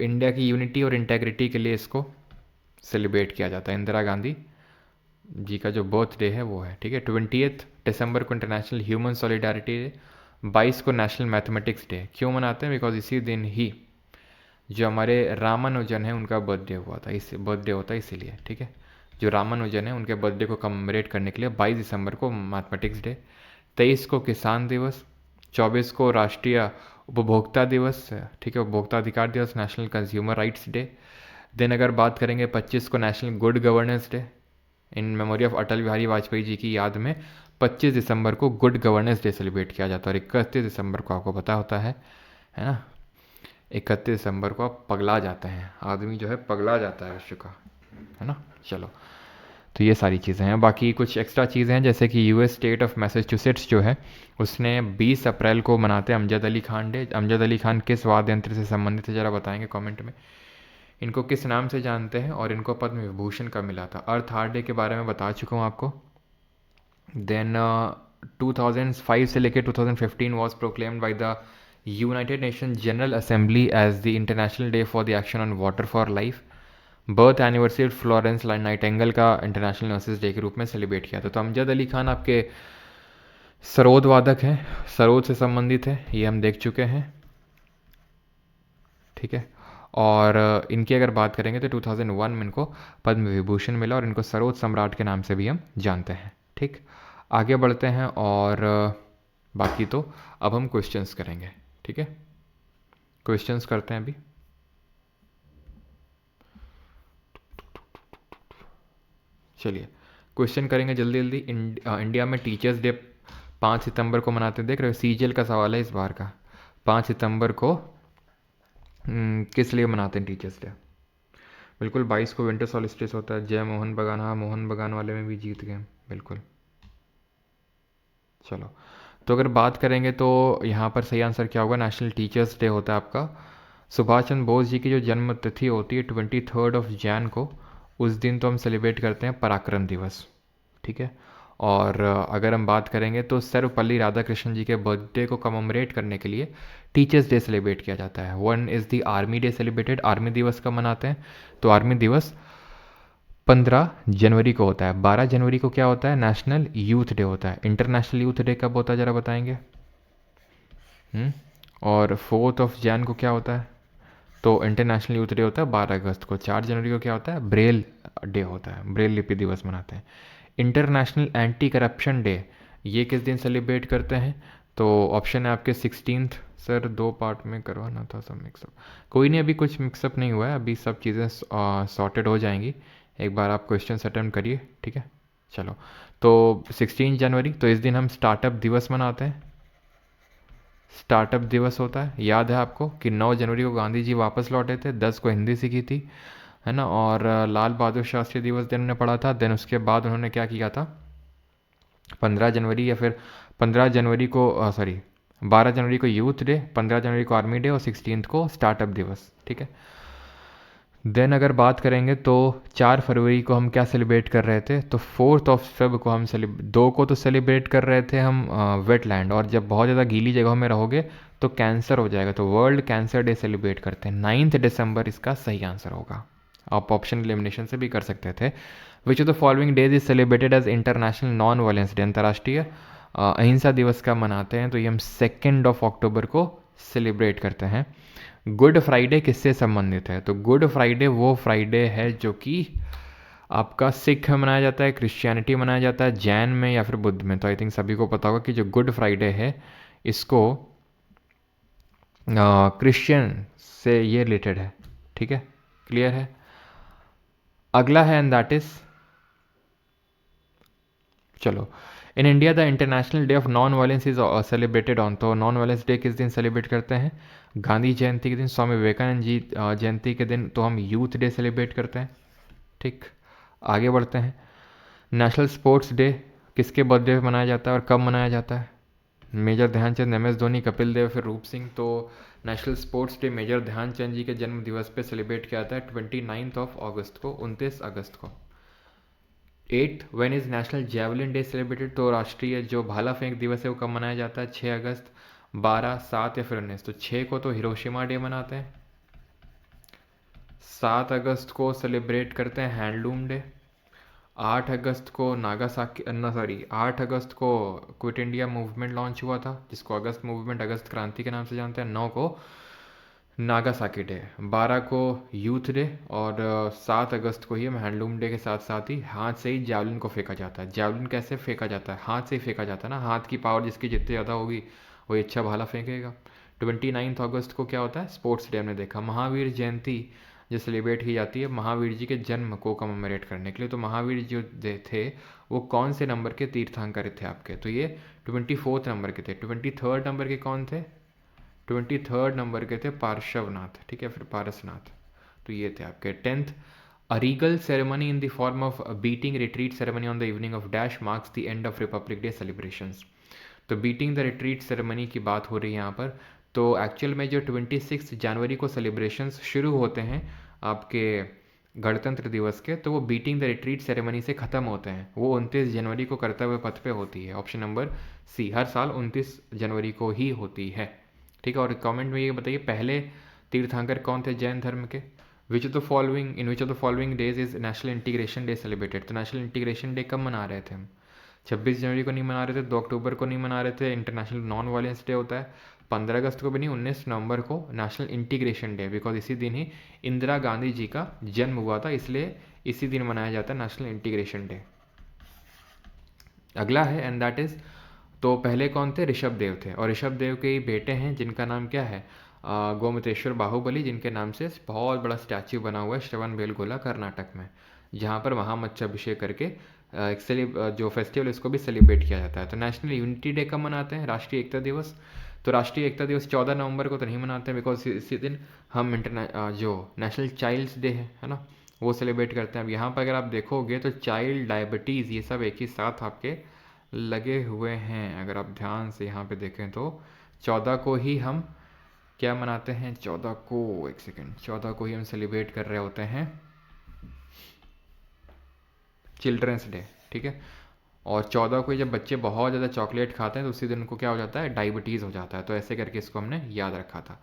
Speaker 1: इंडिया की यूनिटी और इंटेग्रिटी के लिए इसको सेलिब्रेट किया जाता है। इंदिरा गांधी जी का जो बर्थडे है वो है, ठीक है। 20 दिसंबर को इंटरनेशनल ह्यूमन सॉलिडारिटी डे। 22 को नेशनल मैथमेटिक्स डे। क्यों मनाते हैं? बिकॉज इसी दिन ही जो हमारे रामानुजन है उनका बर्थडे हुआ था, इस बर्थडे होता है इसीलिए, ठीक है। जो रामानुजन है उनके बर्थडे को कमेमोरेट करने के लिए 22 दिसंबर को मैथमेटिक्स डे। 23 को किसान दिवस। 24 को राष्ट्रीय उपभोक्ता दिवस, ठीक है, उपभोक्ता अधिकार दिवस, national consumer rights day. Then अगर बात करेंगे 25 को national good governance day, in memory of Atal Bihari Vajpayee ji की याद में 25 दिसंबर को गुड गवर्नेंस डे सेलिब्रेट किया जाता है। और 31 दिसंबर को आपको पता होता है ना, 31 दिसंबर को आप पगला जाते हैं, आदमी जो है पगला जाता है विश्व का, है ना। चलो, तो ये सारी चीज़ें हैं। बाकी कुछ एक्स्ट्रा चीज़ें हैं, जैसे कि यूएस स्टेट ऑफ मैसेच्यूसेट्स जो है उसने 20 अप्रैल को मनाते हैं अमजद अली खान डे। अमजद अली खान किस वाद्य यंत्र से संबंधित है, ज़रा बताएंगे कमेंट में। इनको किस नाम से जानते हैं और इनको पद्म विभूषण कब मिला था? अर्थ हार्ट डे के बारे में बता चुका हूँ आपको। देन 2005 से लेकर 2015 was proclaimed by the United Nation General Assembly as the international day for the action on water for life. Birth anniversary Florence Nightingale का इंटरनेशनल नर्सेज डे के रूप में सेलिब्रेट किया था। तो अमजद अली खान आपके सरोद वादक हैं, सरोद से संबंधित है, ये हम देख चुके हैं, ठीक है। और इनकी अगर बात करेंगे तो 2001 में इनको पद्म विभूषण मिला और इनको सरोद सम्राट के नाम से भी हम जानते हैं, ठीक। आगे बढ़ते हैं और बाकी तो अब हम क्वेश्चंस करेंगे, ठीक है। क्वेश्चंस करते हैं अभी। चलिए क्वेश्चन करेंगे जल्दी जल्दी। इंडिया में टीचर्स डे 5 सितंबर को मनाते हैं, देख रहे हो, सीजीएल का सवाल है इस बार का। 5 सितंबर को किस लिए मनाते हैं टीचर्स डे? बिल्कुल, 22 को विंटर सॉलिस्टिस होता है। जय मोहन बगान, हाँ मोहन बगान वाले में भी जीत गए, बिल्कुल। चलो, तो अगर बात करेंगे तो यहाँ पर सही आंसर क्या होगा? नेशनल टीचर्स डे होता है आपका। सुभाष चंद्र बोस जी की जो जन्म तिथि होती है 23 को, उस दिन तो हम सेलिब्रेट करते हैं पराक्रम दिवस, ठीक है। और अगर हम बात करेंगे तो सर्वपल्ली राधाकृष्णन जी के बर्थडे को कममरेट करने के लिए टीचर्स डे सेलिब्रेट किया जाता है। One is the army day celebrated. Army दिवस कब मनाते हैं? तो आर्मी दिवस 15 जनवरी को होता है। 12 जनवरी को क्या होता है? नेशनल यूथ डे होता है। इंटरनेशनल यूथ डे कब होता है ज़रा बताएंगे? और 4 जैन को क्या होता है? तो इंटरनेशनल यूथ डे होता है 12 अगस्त को। 4 जनवरी को क्या होता है? ब्रेल डे होता है, ब्रेल लिपि दिवस मनाते हैं। इंटरनेशनल एंटी करप्शन डे ये किस दिन सेलिब्रेट करते हैं? तो ऑप्शन है आपके 16th। सर 2 पार्ट में करवाना था सब मिक्सअप। कोई नहीं, अभी कुछ मिक्सअप नहीं हुआ है, अभी सब चीज़ें सॉर्टेड हो जाएंगी। एक बार आप क्वेश्चन अटेम्प्ट करिए, ठीक है। चलो, तो 16 जनवरी, तो इस दिन हम स्टार्टअप दिवस मनाते हैं। स्टार्टअप दिवस होता है, याद है आपको कि 9 जनवरी को गांधी जी वापस लौटे थे, 10 को हिंदी सीखी थी, है ना। और लाल बहादुर शास्त्री दिवस दिन उन्होंने पढ़ा था। देन उसके बाद उन्होंने क्या किया था? 15 जनवरी या फिर 15 जनवरी को, सॉरी, 12 जनवरी को यूथ डे, 15 जनवरी को आर्मी डे और 16th को स्टार्टअप दिवस, ठीक है। देन अगर बात करेंगे तो 4 फरवरी को हम क्या सेलिब्रेट कर रहे थे? तो 4 फेब को हम 2 को तो सेलिब्रेट कर रहे थे हम वेटलैंड, और जब बहुत ज़्यादा गीली जगहों में रहोगे तो कैंसर हो जाएगा, तो वर्ल्ड कैंसर डे सेलिब्रेट करते हैं। 9 दिसंबर इसका सही आंसर होगा। आप ऑप्शन एलिमिनेशन से भी कर सकते थे। Which of the following days is celebrated as international non violence day? अंतर्राष्ट्रीय अहिंसा दिवस का मनाते हैं, तो ये हम 2 अक्टूबर को सेलिब्रेट करते हैं। गुड फ्राइडे किससे संबंधित है? तो गुड फ्राइडे वो फ्राइडे है जो कि आपका सिख में मनाया जाता है, क्रिश्चियनिटी मनाया जाता है, जैन में या फिर बुद्ध में। तो आई थिंक सभी को पता होगा कि जो गुड फ्राइडे है इसको क्रिश्चियन से ये रिलेटेड है, ठीक है, क्लियर है। अगला है एंड दैट इज, चलो, in India the international day of non violence is celebrated on. तो नॉन वायलेंस डे किस दिन सेलिब्रेट करते हैं? गांधी जयंती के दिन, स्वामी विवेकानंद जी जयंती के दिन तो हम यूथ डे सेलिब्रेट करते हैं, ठीक। आगे बढ़ते हैं। नेशनल स्पोर्ट्स डे किसके बर्थडे पे मनाया जाता है और कब मनाया जाता है? Major Dhyan Chand, M S Dhoni, Kapil Dev, फिर रूप सिंह। तो national sports day major Dhyan Chand ji के जन्म दिवस पे सेलिब्रेट किया जाता है 29 अगस्त को, 29 अगस्त को। 8th when is national javelin day celebrated? तो राष्ट्रीय जो भाला फेंक दिवस है वो कब मनाया जाता है? 6 अगस्त, 12, 7 या फिर 19? तो 6 को तो हिरोशिमा डे मनाते हैं, 7 अगस्त को सेलिब्रेट करते हैं हैंडलूम डे, 8 अगस्त को नागासाकी, सॉरी, 8 अगस्त को क्विट इंडिया मूवमेंट लॉन्च हुआ था, जिसको अगस्त मूवमेंट, अगस्त क्रांति के नाम से जानते हैं। 9 को नागासाकी डे, 12 को यूथ डे, और 7 अगस्त को ही हम हैंडलूम डे के साथ साथ ही हाथ से ही जावलिन को फेंका जाता है। जावलिन कैसे फेंका जाता है? हाथ से ही फेंका जाता है ना, हाथ की पावर जिसकी जितनी ज़्यादा होगी वही अच्छा भाला फेंकेगा। 29 अगस्त को क्या होता है? स्पोर्ट्स डे हमने देखा। महावीर जयंती जो सेलिब्रेट की जाती है महावीर जी के जन्म को कमेमोरेट करने के लिए। तो महावीर जो थे वो कौन से नंबर के तीर्थंकर थे आपके? तो ये 24th नंबर के थे। 23rd नंबर के कौन थे? 23rd नंबर के थे पार्श्वनाथ, ठीक है, फिर पारसनाथ। तो ये थे आपके। 10th, a Regal ceremony in the form of beating retreat ceremony on the evening of dash marks the end of Republic day celebrations. तो बीटिंग द रिट्रीट सेरेमनी की बात हो रही है यहाँ पर। तो एक्चुअल में जो 26 जनवरी को सेलिब्रेशंस शुरू होते हैं आपके गणतंत्र दिवस के, तो वो बीटिंग द रिट्रीट सेरेमनी से ख़त्म होते हैं। वो 29 जनवरी को कर्तव्य पथ पे होती है। ऑप्शन नंबर सी, हर साल 29 जनवरी को ही होती है, ठीक है। और कमेंट में ये बताइए पहले तीर्थंकर कौन थे जैन धर्म के? विच of the following, in which of the following days is national integration day celebrated? तो नेशनल इंटीग्रेशन डे कब मना रहे थे हम? 26 जनवरी को नहीं मना रहे थे, 2 अक्टूबर को नहीं मना रहे थे, इंटरनेशनल नॉन वायलेंस डे होता है। 15 अगस्त को भी नहीं, 19 नवंबर को नेशनल इंटीग्रेशन डे, बिकॉज इसी दिन ही इंदिरा गांधी जी का जन्म हुआ था, इसलिए इसी दिन मनाया जाता है नेशनल इंटीग्रेशन डे। अगला है एंड दैट इज, तो पहले कौन थे? ऋषभ देव थे, और ऋषभ देव के ही बेटे हैं जिनका नाम क्या है? गोमतेश्वर बाहुबली, जिनके नाम से बहुत बड़ा स्टैच्यू बना हुआ है श्रवण बेलगोला कर्नाटक में, जहाँ पर महामच्छाभिषेक करके जो फेस्टिवल इसको भी सेलिब्रेट किया जाता है। तो नेशनल यूनिटी डे कब मनाते हैं? राष्ट्रीय एकता दिवस। तो राष्ट्रीय एकता दिवस 14 नवंबर को तो नहीं मनाते हैं, बिकॉज इसी दिन हम जो नेशनल चाइल्ड्स डे है ना, वो सेलिब्रेट करते हैं। अब यहाँ पर अगर आप देखोगे तो चाइल्ड, डायबिटीज़, ये सब एक ही साथ आपके लगे हुए हैं। अगर आप ध्यान से यहाँ पे देखें तो 14 को ही हम क्या मनाते हैं? 14 को, एक सेकेंड, 14 को ही हम सेलिब्रेट कर रहे होते हैं चिल्ड्रंस डे, ठीक है। और 14 को जब बच्चे बहुत ज़्यादा चॉकलेट खाते हैं तो उसी दिन उनको क्या हो जाता है? डायबिटीज़ हो जाता है। तो ऐसे करके इसको हमने याद रखा था।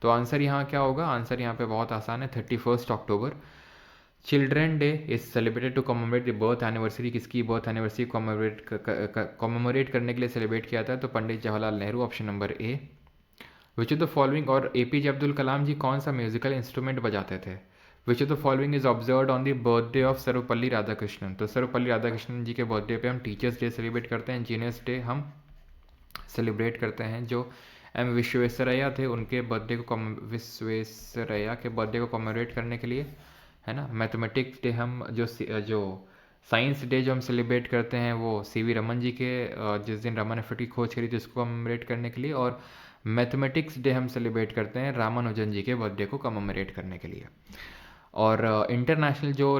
Speaker 1: तो आंसर यहाँ क्या होगा? आंसर यहाँ पे बहुत आसान है, 31 अक्टूबर। Children day is celebrated to commemorate the birth anniversary, किसकी बर्थ एनिवर्सरी कॉमेमोरेट करने के लिए सेलिब्रेट किया था, तो Pandit Jawaharlal Nehru, option number A. Which of the following, और एपीजे अब्दुल कलाम जी कौन सा म्यूजिकल इंस्ट्रूमेंट बजाते थे? Which of the following is observe on the birthday of Sarvepalli Radhakrishnan, तो सर्वपल्ली राधाकृष्णन जी के बर्थडे पे हम टीचर्स डे सेलिब्रेट करते हैं, इंजीनियर्स डे हम सेलिब्रेट करते हैं। जो एम विश्वेश्वरैया थे उनके बर्थडे को विश्वेश्वरैया के बर्थडे को कॉमेमोरेट करने के लिए, है ना। मैथमेटिक्स डे हम जो साइंस डे जो हम सेलिब्रेट करते हैं वो सीवी रमन जी के जिस दिन रमन इफेक्ट की खोज करी थी उसको कॉमेमोरेट करने के लिए, और मैथमेटिक्स डे हम सेलिब्रेट करते हैं रामानुजन जी के बर्थडे को कॉमेमोरेट करने के लिए। और इंटरनेशनल जो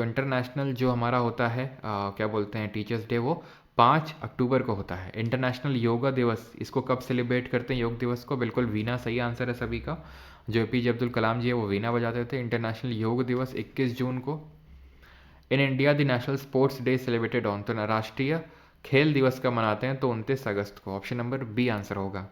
Speaker 1: इंटरनेशनल जो हमारा होता है क्या बोलते हैं टीचर्स डे, वो 5 अक्टूबर को होता है। इंटरनेशनल योगा दिवस, इसको कब सेलिब्रेट करते हैं योग दिवस को? बिल्कुल वीणा सही आंसर है सभी का। जो एपीजे अब्दुल कलाम जी है वो वीणा बजाते थे। इंटरनेशनल योग दिवस 21 जून को। In India the national sports day celebrated on, तो राष्ट्रीय खेल दिवस का मनाते हैं तो 29 अगस्त को, ऑप्शन नंबर बी आंसर होगा,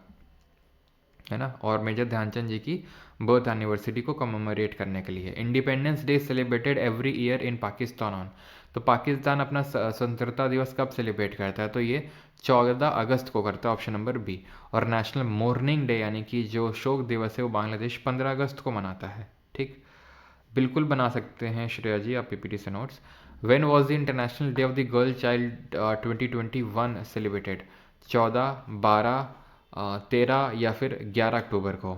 Speaker 1: है ना। और मेजर ध्यानचंद जी की बर्थ एनिवर्सरी को कमेमोरेट करने के लिए। Independence day celebrated every year in Pakistan on, तो पाकिस्तान अपना स्वतंत्रता दिवस कब सेलिब्रेट करता है? तो ये 14 अगस्त को करता है, ऑप्शन नंबर बी। और नेशनल मोर्निंग डे यानी कि जो शोक दिवस है वो बांग्लादेश 15 अगस्त को मनाता है। ठीक, बिल्कुल बना सकते हैं श्रेया जी आप पीपीटी से notes. When was the international day of the girl child 2021 celebrated? 14, 12, 13 या फिर 11 अक्टूबर को?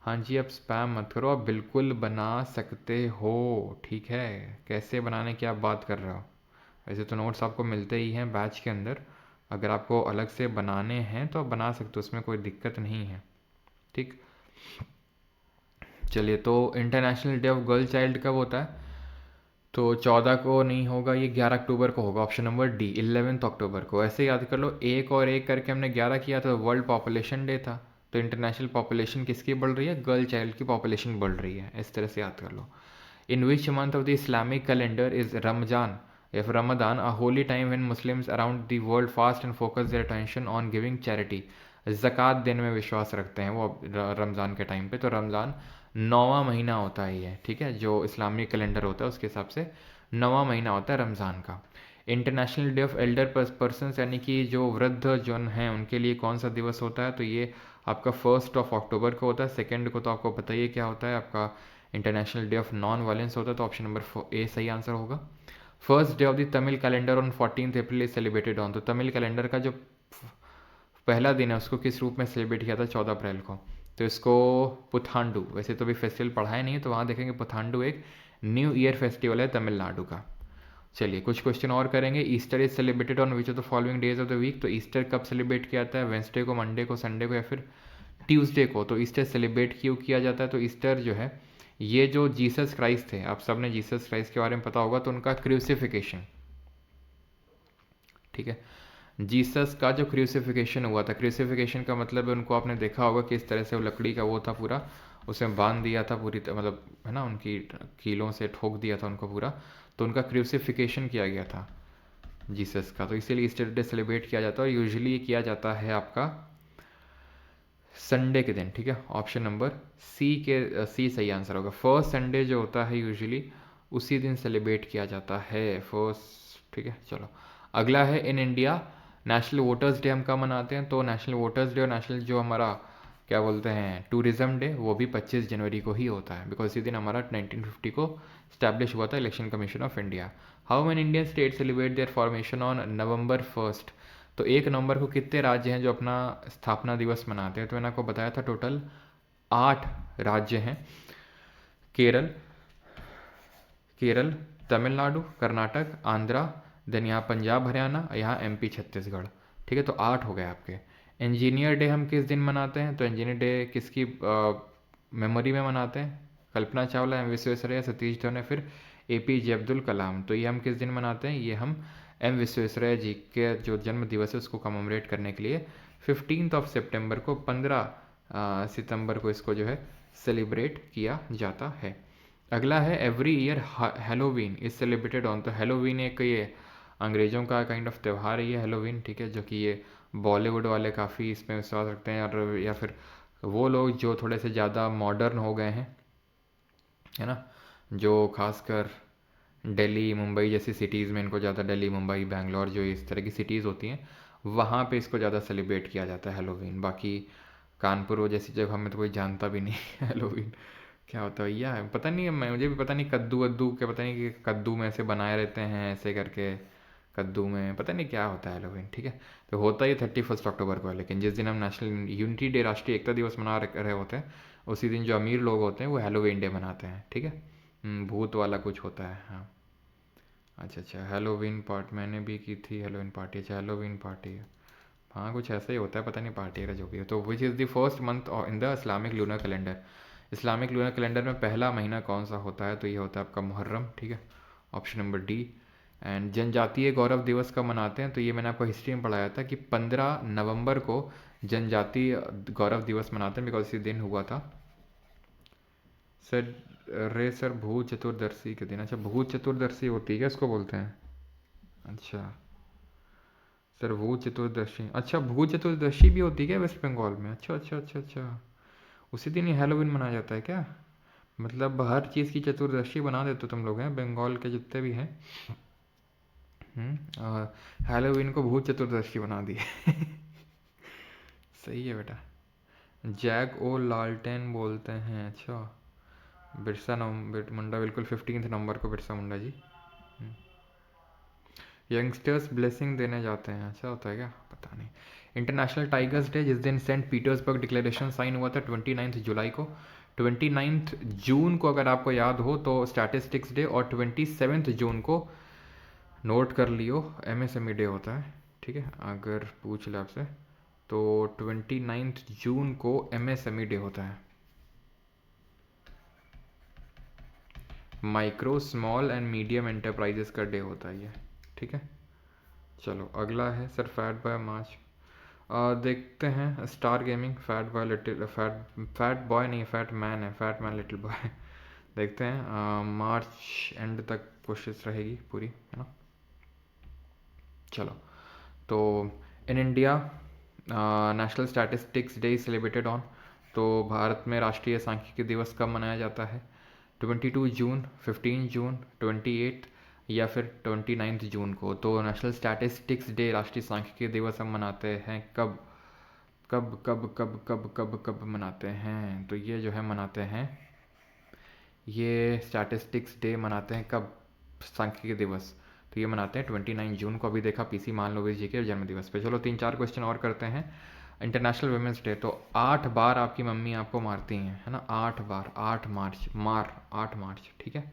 Speaker 1: हाँ जी, अब स्पैम मत करो, आप बिल्कुल बना सकते हो, ठीक है। कैसे बनाने की आप बात कर रहे हो? वैसे तो नोट्स आपको मिलते ही हैं बैच के अंदर, अगर आपको अलग से बनाने हैं तो आप बना सकते हो, उसमें कोई दिक्कत नहीं है। ठीक, चलिए, तो international day of girl child कब होता है? तो 14 को नहीं होगा, ये 11 अक्टूबर को होगा, ऑप्शन नंबर डी 11 अक्टूबर को। ऐसे याद कर लो, एक और एक करके हमने 11 किया तो वर्ल्ड पॉपुलेशन डे था, तो इंटरनेशनल पॉपुलेशन किसकी बढ़ रही है? गर्ल चाइल्ड की पॉपुलेशन बढ़ रही है, इस तरह से याद कर लो। In which month of the Islamic calendar is Ramzan if Ramadan, a holy time when Muslims around the world fast and focus their attention on giving charity, ज़क़़त देने में विश्वास रखते हैं वो रमज़ान के टाइम पे। तो रमज़ान 9वां महीना होता है ये, ठीक है, जो इस्लामिक कैलेंडर होता है उसके हिसाब से 9वां महीना होता है रमज़ान का। International day of Elder persons यानी कि जो वृद्ध जन हैं उनके लिए कौन सा दिवस होता है? तो ये आपका 1 अक्टूबर को होता है। सेकेंड को तो आपको पता ही है क्या होता है, आपका international day of non violence होता है, तो ऑप्शन नंबर ए सही आंसर होगा। First day of the Tamil calendar on 14 April is celebrated on, तो तमिल कैलेंडर का जो पहला दिन है उसको किस रूप में सेलिब्रेट किया था 14 अप्रैल को? तो इसको पुथांडू, वैसे तो भी फेस्टिवल पढ़ाया नहीं है तो वहाँ देखेंगे पुथांडू एक न्यू ईयर फेस्टिवल है तमिलनाडु का। चलिए, कुछ क्वेश्चन और करेंगे। Easter is celebrated on which of the following days of the week, तो ईस्टर कब सेलिब्रेट किया जाता है? वेंसडे को, मंडे को, संडे को या फिर ट्यूसडे को? तो ईस्टर सेलिब्रेट क्यों किया जाता है? तो ईस्टर जो है ये जो जीसस क्राइस्ट थे, आप सब ने जीसस क्राइस्ट के बारे में पता होगा, तो उनका क्रूसिफिकेशन, ठीक है, जीसस का जो क्रूसिफिकेशन हुआ था, क्रूसिफिकेशन का मतलब है उनको आपने देखा होगा कि इस तरह से वो लकड़ी का वो था पूरा, उसे बांध दिया था पूरी मतलब, है ना, उनकी कीलों से ठोक दिया था उनको पूरा, तो उनका क्रूसिफिकेशन किया गया था जीसस का, तो इसीलिए ईस्टर डे सेलिब्रेट किया जाता है। और यूजुअली ये किया जाता है आपका संडे के दिन, ठीक है, ऑप्शन नंबर सी सही आंसर होगा। फर्स्ट संडे जो होता है यूजुअली उसी दिन सेलिब्रेट किया जाता है फर्स्ट, ठीक है। चलो, अगला है in India national voters day हम कब मनाते हैं? तो नेशनल वोटर्स डे और नेशनल जो हमारा क्या बोलते हैं टूरिज्म डे, वो भी 25 जनवरी को ही होता है, बिकॉज इसी दिन हमारा 1950 को स्टैब्लिश हुआ था election commission of India. How many Indian state celebrate their formation on November 1? तो 1 नवंबर को कितने राज्य हैं जो अपना स्थापना दिवस मनाते हैं? तो मैंने आपको बताया था टोटल 8 राज्य हैं। केरल, तमिलनाडु, कर्नाटक, आंध्रा, देन यहाँ पंजाब हरियाणा, यहाँ एमपी छत्तीसगढ़, ठीक है, तो 8 हो गए आपके। इंजीनियर डे हम किस दिन मनाते हैं? तो इंजीनियर डे किसकी मेमोरी में मनाते हैं? कल्पना चावला, एम विश्वेश्वरैया, सतीश धवन या फिर एपीजे अब्दुल कलाम? तो ये हम किस दिन मनाते हैं? ये हम एम विश्वेश्वरैया जी के जो जन्म दिवस है उसको कमेमोरेट करने के लिए 15 सितंबर को, 15 सितंबर को इसको जो है सेलिब्रेट किया जाता है। अगला है every year Halloween is celebrated on, तो हेलोवीन एक ये अंग्रेज़ों का काइंड ऑफ त्यौहार है ये हेलोवीन, ठीक है, जो कि ये बॉलीवुड वाले काफ़ी इसमें विश्वास रखते हैं, और या फिर वो लोग जो थोड़े से ज़्यादा मॉडर्न हो गए हैं, है ना, जो खासकर दिल्ली मुंबई जैसी सिटीज़ में इनको ज़्यादा, दिल्ली मुंबई बैंगलोर जो इस तरह की सिटीज़ होती हैं वहाँ पे इसको ज़्यादा सेलिब्रेट किया जाता है हेलोवीन। बाकी कानपुर वो जैसी जगह में तो कोई जानता भी नहीं है हेलोवीन क्या होता है भैया, पता नहीं है, मुझे भी पता नहीं, कद्दू वद्दू क्या, पता नहीं कि कद्दू में ऐसे बनाए रहते हैं ऐसे करके, कद्दू में पता नहीं क्या होता है हेलोवीन। ठीक है, तो होता ही 31 अक्टूबर को है, लेकिन जिस दिन हम नेशनल यूनिटी डे, राष्ट्रीय एकता दिवस मना रहे होते हैं, उसी दिन जो अमीर लोग होते हैं वो हेलोवीन डे मनाते हैं। ठीक है, भूत वाला कुछ होता है, हाँ। अच्छा अच्छा, हेलोवीन पार्ट मैंने भी की थी, हेलोवीन पार्टी, अच्छा हेलोवीन पार्टी, हाँ कुछ ऐसा ही होता है, पता नहीं पार्टी का जो भी है। तो which is the first month in the Islamic lunar calendar, Islamic lunar calendar में पहला महीना कौन सा होता है, तो ये होता है आपका मुहर्रम। ठीक है, ऑप्शन नंबर डी। एंड जनजातीय गौरव दिवस कब मनाते हैं, तो ये मैंने आपको हिस्ट्री में पढ़ाया था कि 15 नवंबर को जनजातीय गौरव दिवस मनाते हैं, बिकॉज इसी दिन हुआ था सर। रे सर, भूत चतुर्दशी के दिन, अच्छा भूत चतुर्दशी होती है क्या, इसको बोलते हैं? अच्छा सर, भूत चतुर्दशी, अच्छा भूत चतुर्दशी भी होती है क्या वेस्ट बंगाल में? अच्छा अच्छा अच्छा अच्छा, उसी दिन ही हेलोवीन मनाया जाता है क्या? मतलब हर चीज़ की चतुर्दशी बना देते हो तुम लोग हैं, बंगाल के जितने भी हैं। हेलोवीन को भूत चतुर्दशी बना दिए सही है बेटा। जैक ओ लालटेन बोलते हैं, अच्छा। बिरसा मुंडा, बिल्कुल 15 नवंबर को बिरसा मुंडा जी। यंगस्टर्स ब्लेसिंग देने जाते हैं, अच्छा होता है क्या, पता नहीं। इंटरनेशनल टाइगर्स डे, जिस दिन सेंट पीटर्सबर्ग डिक्लेरेशन साइन हुआ था 29 जुलाई को, 29 जून को अगर आपको याद हो तो स्टैटिस्टिक्स डे, और 27 जून को नोट कर लियो एमएसएमई डे होता है। ठीक है, अगर पूछ ले आपसे तो 29 जून को एमएसएमई डे होता है, micro small and medium enterprises का डे होता है ये। ठीक है, चलो अगला है सर, फैट बाय मार्च। देखते हैं, star gaming, fat boy little, fat boy नहीं, फैट मैन है, फैट मैन लिटिल बॉय देखते हैं, मार्च एंड तक कोशिश रहेगी पूरी, है ना। चलो, तो in India national statistics day celebrated on, तो भारत में राष्ट्रीय सांख्यिकी दिवस कब मनाया जाता है? 22 जून, 15 जून, 28 या फिर 29 जून को। तो नेशनल स्टैटिस्टिक्स डे, राष्ट्रीय सांख्यिकी दिवस हम मनाते हैं कब? कब कब कब कब कब कब मनाते हैं, तो ये जो है मनाते हैं, ये स्टैटिस्टिक्स डे मनाते हैं कब, सांख्यिकी दिवस, तो ये मनाते हैं 29 जून को। अभी देखा पीसी मानलोविस जी के जन्म दिवस पे। चलो 3 4 क्वेश्चन और करते हैं। इंटरनेशनल वुमेंस डे, तो 8 बार आपकी मम्मी आपको मारती हैं, है ना, 8 बार, 8 मार्च, मार 8 मार्च। ठीक है,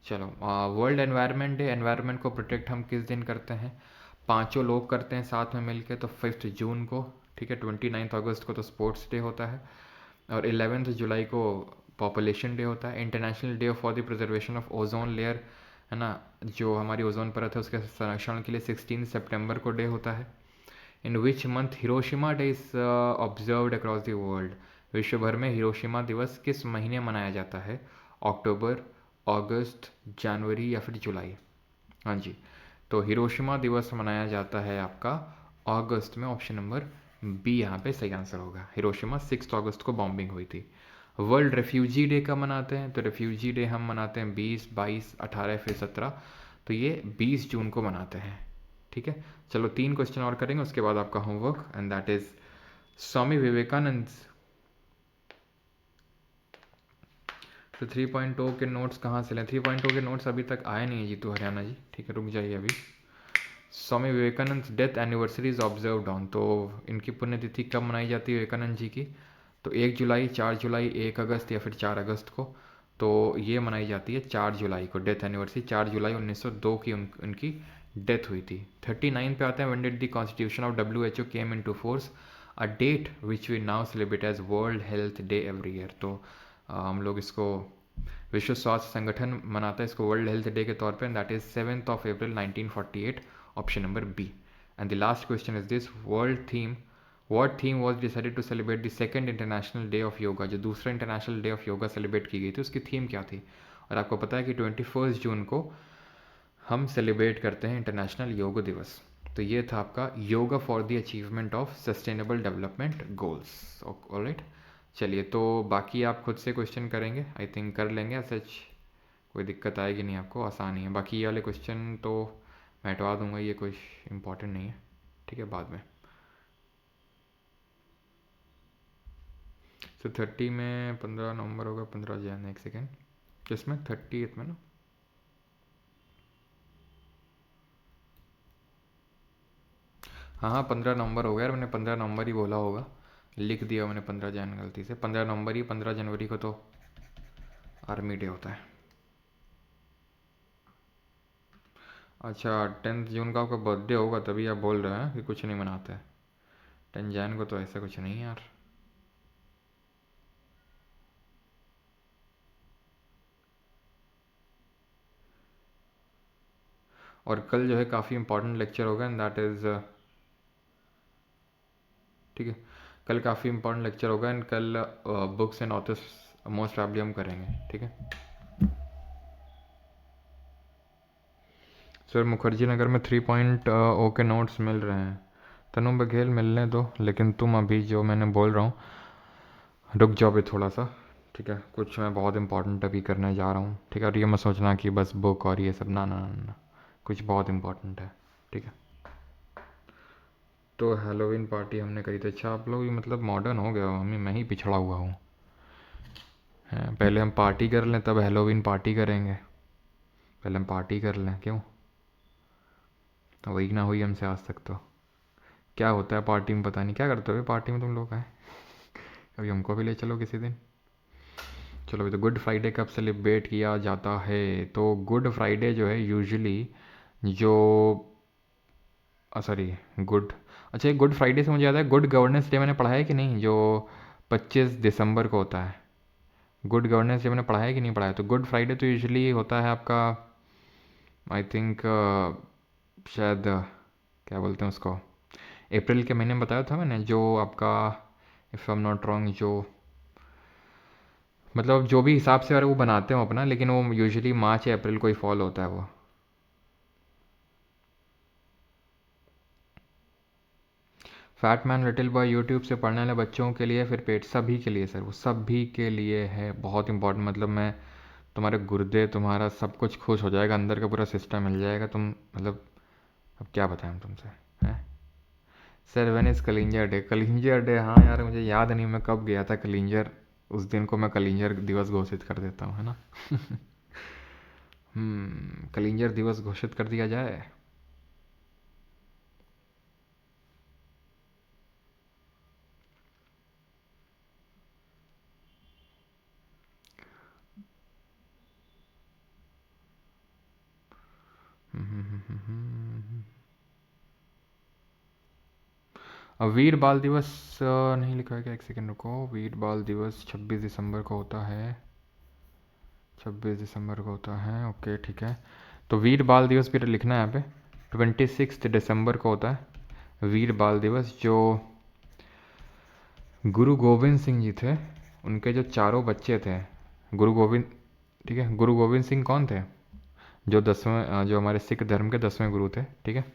Speaker 1: चलो वर्ल्ड एनवायरनमेंट डे, एनवायरनमेंट को प्रोटेक्ट हम किस दिन करते हैं? पांचों लोग करते हैं साथ में मिलके, तो 5 जून को। ठीक है, 29 अगस्त को तो स्पोर्ट्स डे होता है, और 11 जुलाई को पॉपुलेशन डे होता है। International day for the preservation of ozone layer, है ना, जो हमारी ओजोन परत है उसके संरक्षण के लिए 16 सितंबर को डे होता है। In which month Hiroshima day is observed across the world, विश्व भर में हिरोशिमा दिवस किस महीने मनाया जाता है? अक्टूबर, अगस्त, जनवरी या फिर जुलाई? हाँ जी, तो हिरोशिमा दिवस मनाया जाता है आपका अगस्त में, ऑप्शन नंबर बी यहाँ पे सही आंसर होगा। हिरोशिमा 6 अगस्त को बॉम्बिंग हुई थी। वर्ल्ड रेफ्यूजी डे कब मनाते हैं? तो रेफ्यूजी डे हम मनाते हैं 20, 22, 18 फिर 17, तो ये 20 जून को मनाते हैं। ठीक है, चलो 3 क्वेश्चन और करेंगे उसके बाद आपका homework, and that is Swami Vivekananda. तो 3.0 के नोट्स कहाँ से लें? 3.0 के नोट्स अभी तक आए नहीं है जीतू हरियाणा जी, ठीक है रुक जाइए अभी। Swami Vivekananda death anniversary is observed on, तो इनकी पुण्यतिथि कब मनाई जाती है विवेकानंद जी की? तो 1 जुलाई, 4 जुलाई, 1 अगस्त या फिर 4 अगस्त को? तो ये मनाई जाती है 4 जुलाई को, डेथ एनिवर्सरी 4 जुलाई 1902 की उनकी डेथ हुई थी। 39 पे आते हैं, when did the constitution of WHO came into force, a date which we now celebrate as world health day every year. तो हम लोग इसको, विश्व स्वास्थ्य संगठन मनाता है इसको वर्ल्ड हेल्थ डे के तौर पे, and that is 7 April 1948, option number B. And the last question is this, world theme, what theme was decided to celebrate the second international day of yoga, जो दूसरा international day of yoga celebrate की गई थी उसकी theme क्या थी? और आपको पता है कि 21 जून को हम सेलिब्रेट करते हैं इंटरनेशनल योग दिवस। तो ये था आपका yoga for the achievement of sustainable development goals. Alright, चलिए तो बाकी आप खुद से क्वेश्चन करेंगे, आई थिंक कर लेंगे सच, कोई दिक्कत आएगी नहीं आपको, आसान ही है। बाकी ये वाले क्वेश्चन तो मैं हटवा दूंगा, ये कुछ इम्पोर्टेंट नहीं है, ठीक है, बाद में। तो 30 में 15 नवंबर होगा, 15 जन, एक सेकेंड, किसमें 30th में ना? हाँ हाँ, 15 नवंबर हो गया यार, मैंने 15 नवंबर ही बोला होगा, लिख दिया मैंने 15 जन गलती से। 15 नवंबर ही, 15 जनवरी को तो आर्मी डे होता है। अच्छा, 10 जून का आपका बर्थडे होगा तभी आप बोल रहे हैं कि कुछ नहीं मनाते हैं। 10 जन को तो ऐसा कुछ नहीं है यार। और कल जो है काफ़ी इंपॉर्टेंट लेक्चर होगा, एंड दैट इज़, ठीक है, कल काफ़ी इंपॉर्टेंट लेक्चर होगा, एंड कल books and authors most probably हम करेंगे, ठीक है। सर मुखर्जी नगर में 3.0 के नोट्स मिल रहे हैं। तनु बघेल मिलने दो, लेकिन तुम अभी जो मैंने बोल रहा हूँ, रुक जाओ भी थोड़ा सा, ठीक है, कुछ मैं बहुत इंपॉर्टेंट अभी करने जा रहा हूँ, ठीक है। और ये मत सोचना कि बस बुक और ये सब, ना ना ना ना, कुछ बहुत इंपॉर्टेंट है, ठीक है। तो हेलोवीन पार्टी हमने करी थी। अच्छा, आप लोग भी मतलब मॉडर्न हो गए हो, हमें मैं ही पिछड़ा हुआ हूँ। पहले हम पार्टी कर लें तब हेलोवीन पार्टी करेंगे, पहले हम पार्टी कर लें, क्यों? वही ना हुई हमसे आज तक तो। क्या होता है पार्टी में, पता नहीं क्या करते हो पार्टी में तुम लोग हैं। कभी हमको भी ले चलो किसी दिन। चलो, अभी तो गुड फ्राइडे कब सेलिब्रेट किया जाता है? तो गुड फ्राइडे जो है यूजुअली, जो, सॉरी, गुड, अच्छा, ये गुड फ्राइडे से मुझे याद है, गुड गवर्नेंस डे मैंने पढ़ा है कि नहीं, जो 25 दिसंबर को होता है। गुड गवर्नेंस डे मैंने पढ़ा है कि नहीं पढ़ा है? तो गुड फ्राइडे तो यूजुअली होता है आपका, आई थिंक, शायद क्या बोलते हैं उसको, अप्रैल के महीने में बताया था मैंने, जो आपका, if I am not wrong, जो मतलब जो भी हिसाब से यार वो बनाते हो अपना, लेकिन वो यूजुअली मार्च या अप्रैल को ही फॉल होता है वो। Fat man little boy YouTube से पढ़ने वाले बच्चों के लिए, फिर पेट, सभी के लिए सर, वो सभी के लिए है, बहुत इंपॉर्टेंट। मतलब मैं, तुम्हारे गुर्दे, तुम्हारा सब कुछ खुश हो जाएगा, अंदर का पूरा सिस्टम मिल जाएगा, तुम मतलब, अब क्या बताएं हम तुमसे, हैं? Sir when is Kalinjar day? Kalinjar day, हाँ यार, मुझे याद नहीं मैं कब गया था कलिंजर, उस दिन को मैं कलिंजर दिवस घोषित कर देता हूँ, है ना। कलिंजर दिवस घोषित कर दिया जाए। वीर बाल दिवस नहीं लिखा है क्या? एक सेकेंड रुको, वीर बाल दिवस 26 दिसंबर को होता है, 26 दिसंबर को होता है, ओके ठीक है। तो वीर बाल दिवस भी लिखना है यहाँ पे, 26 दिसंबर को होता है वीर बाल दिवस। जो गुरु गोविंद सिंह जी थे, उनके जो चारों बच्चे थे, गुरु गोविंद, ठीक है, गुरु गोविंद सिंह कौन थे? जो 10वें, जो हमारे सिख धर्म के 10वें गुरु थे, ठीक है।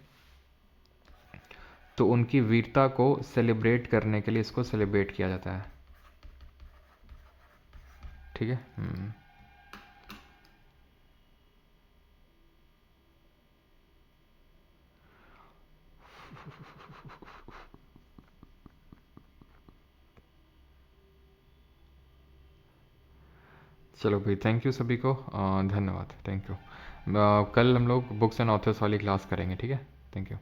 Speaker 1: तो उनकी वीरता को सेलिब्रेट करने के लिए इसको सेलिब्रेट किया जाता है, ठीक है। चलो भाई, थैंक यू सभी को, धन्यवाद, थैंक यू। कल हम लोग बुक्स एंड ऑथर्स वाली क्लास करेंगे, ठीक है। Thank you.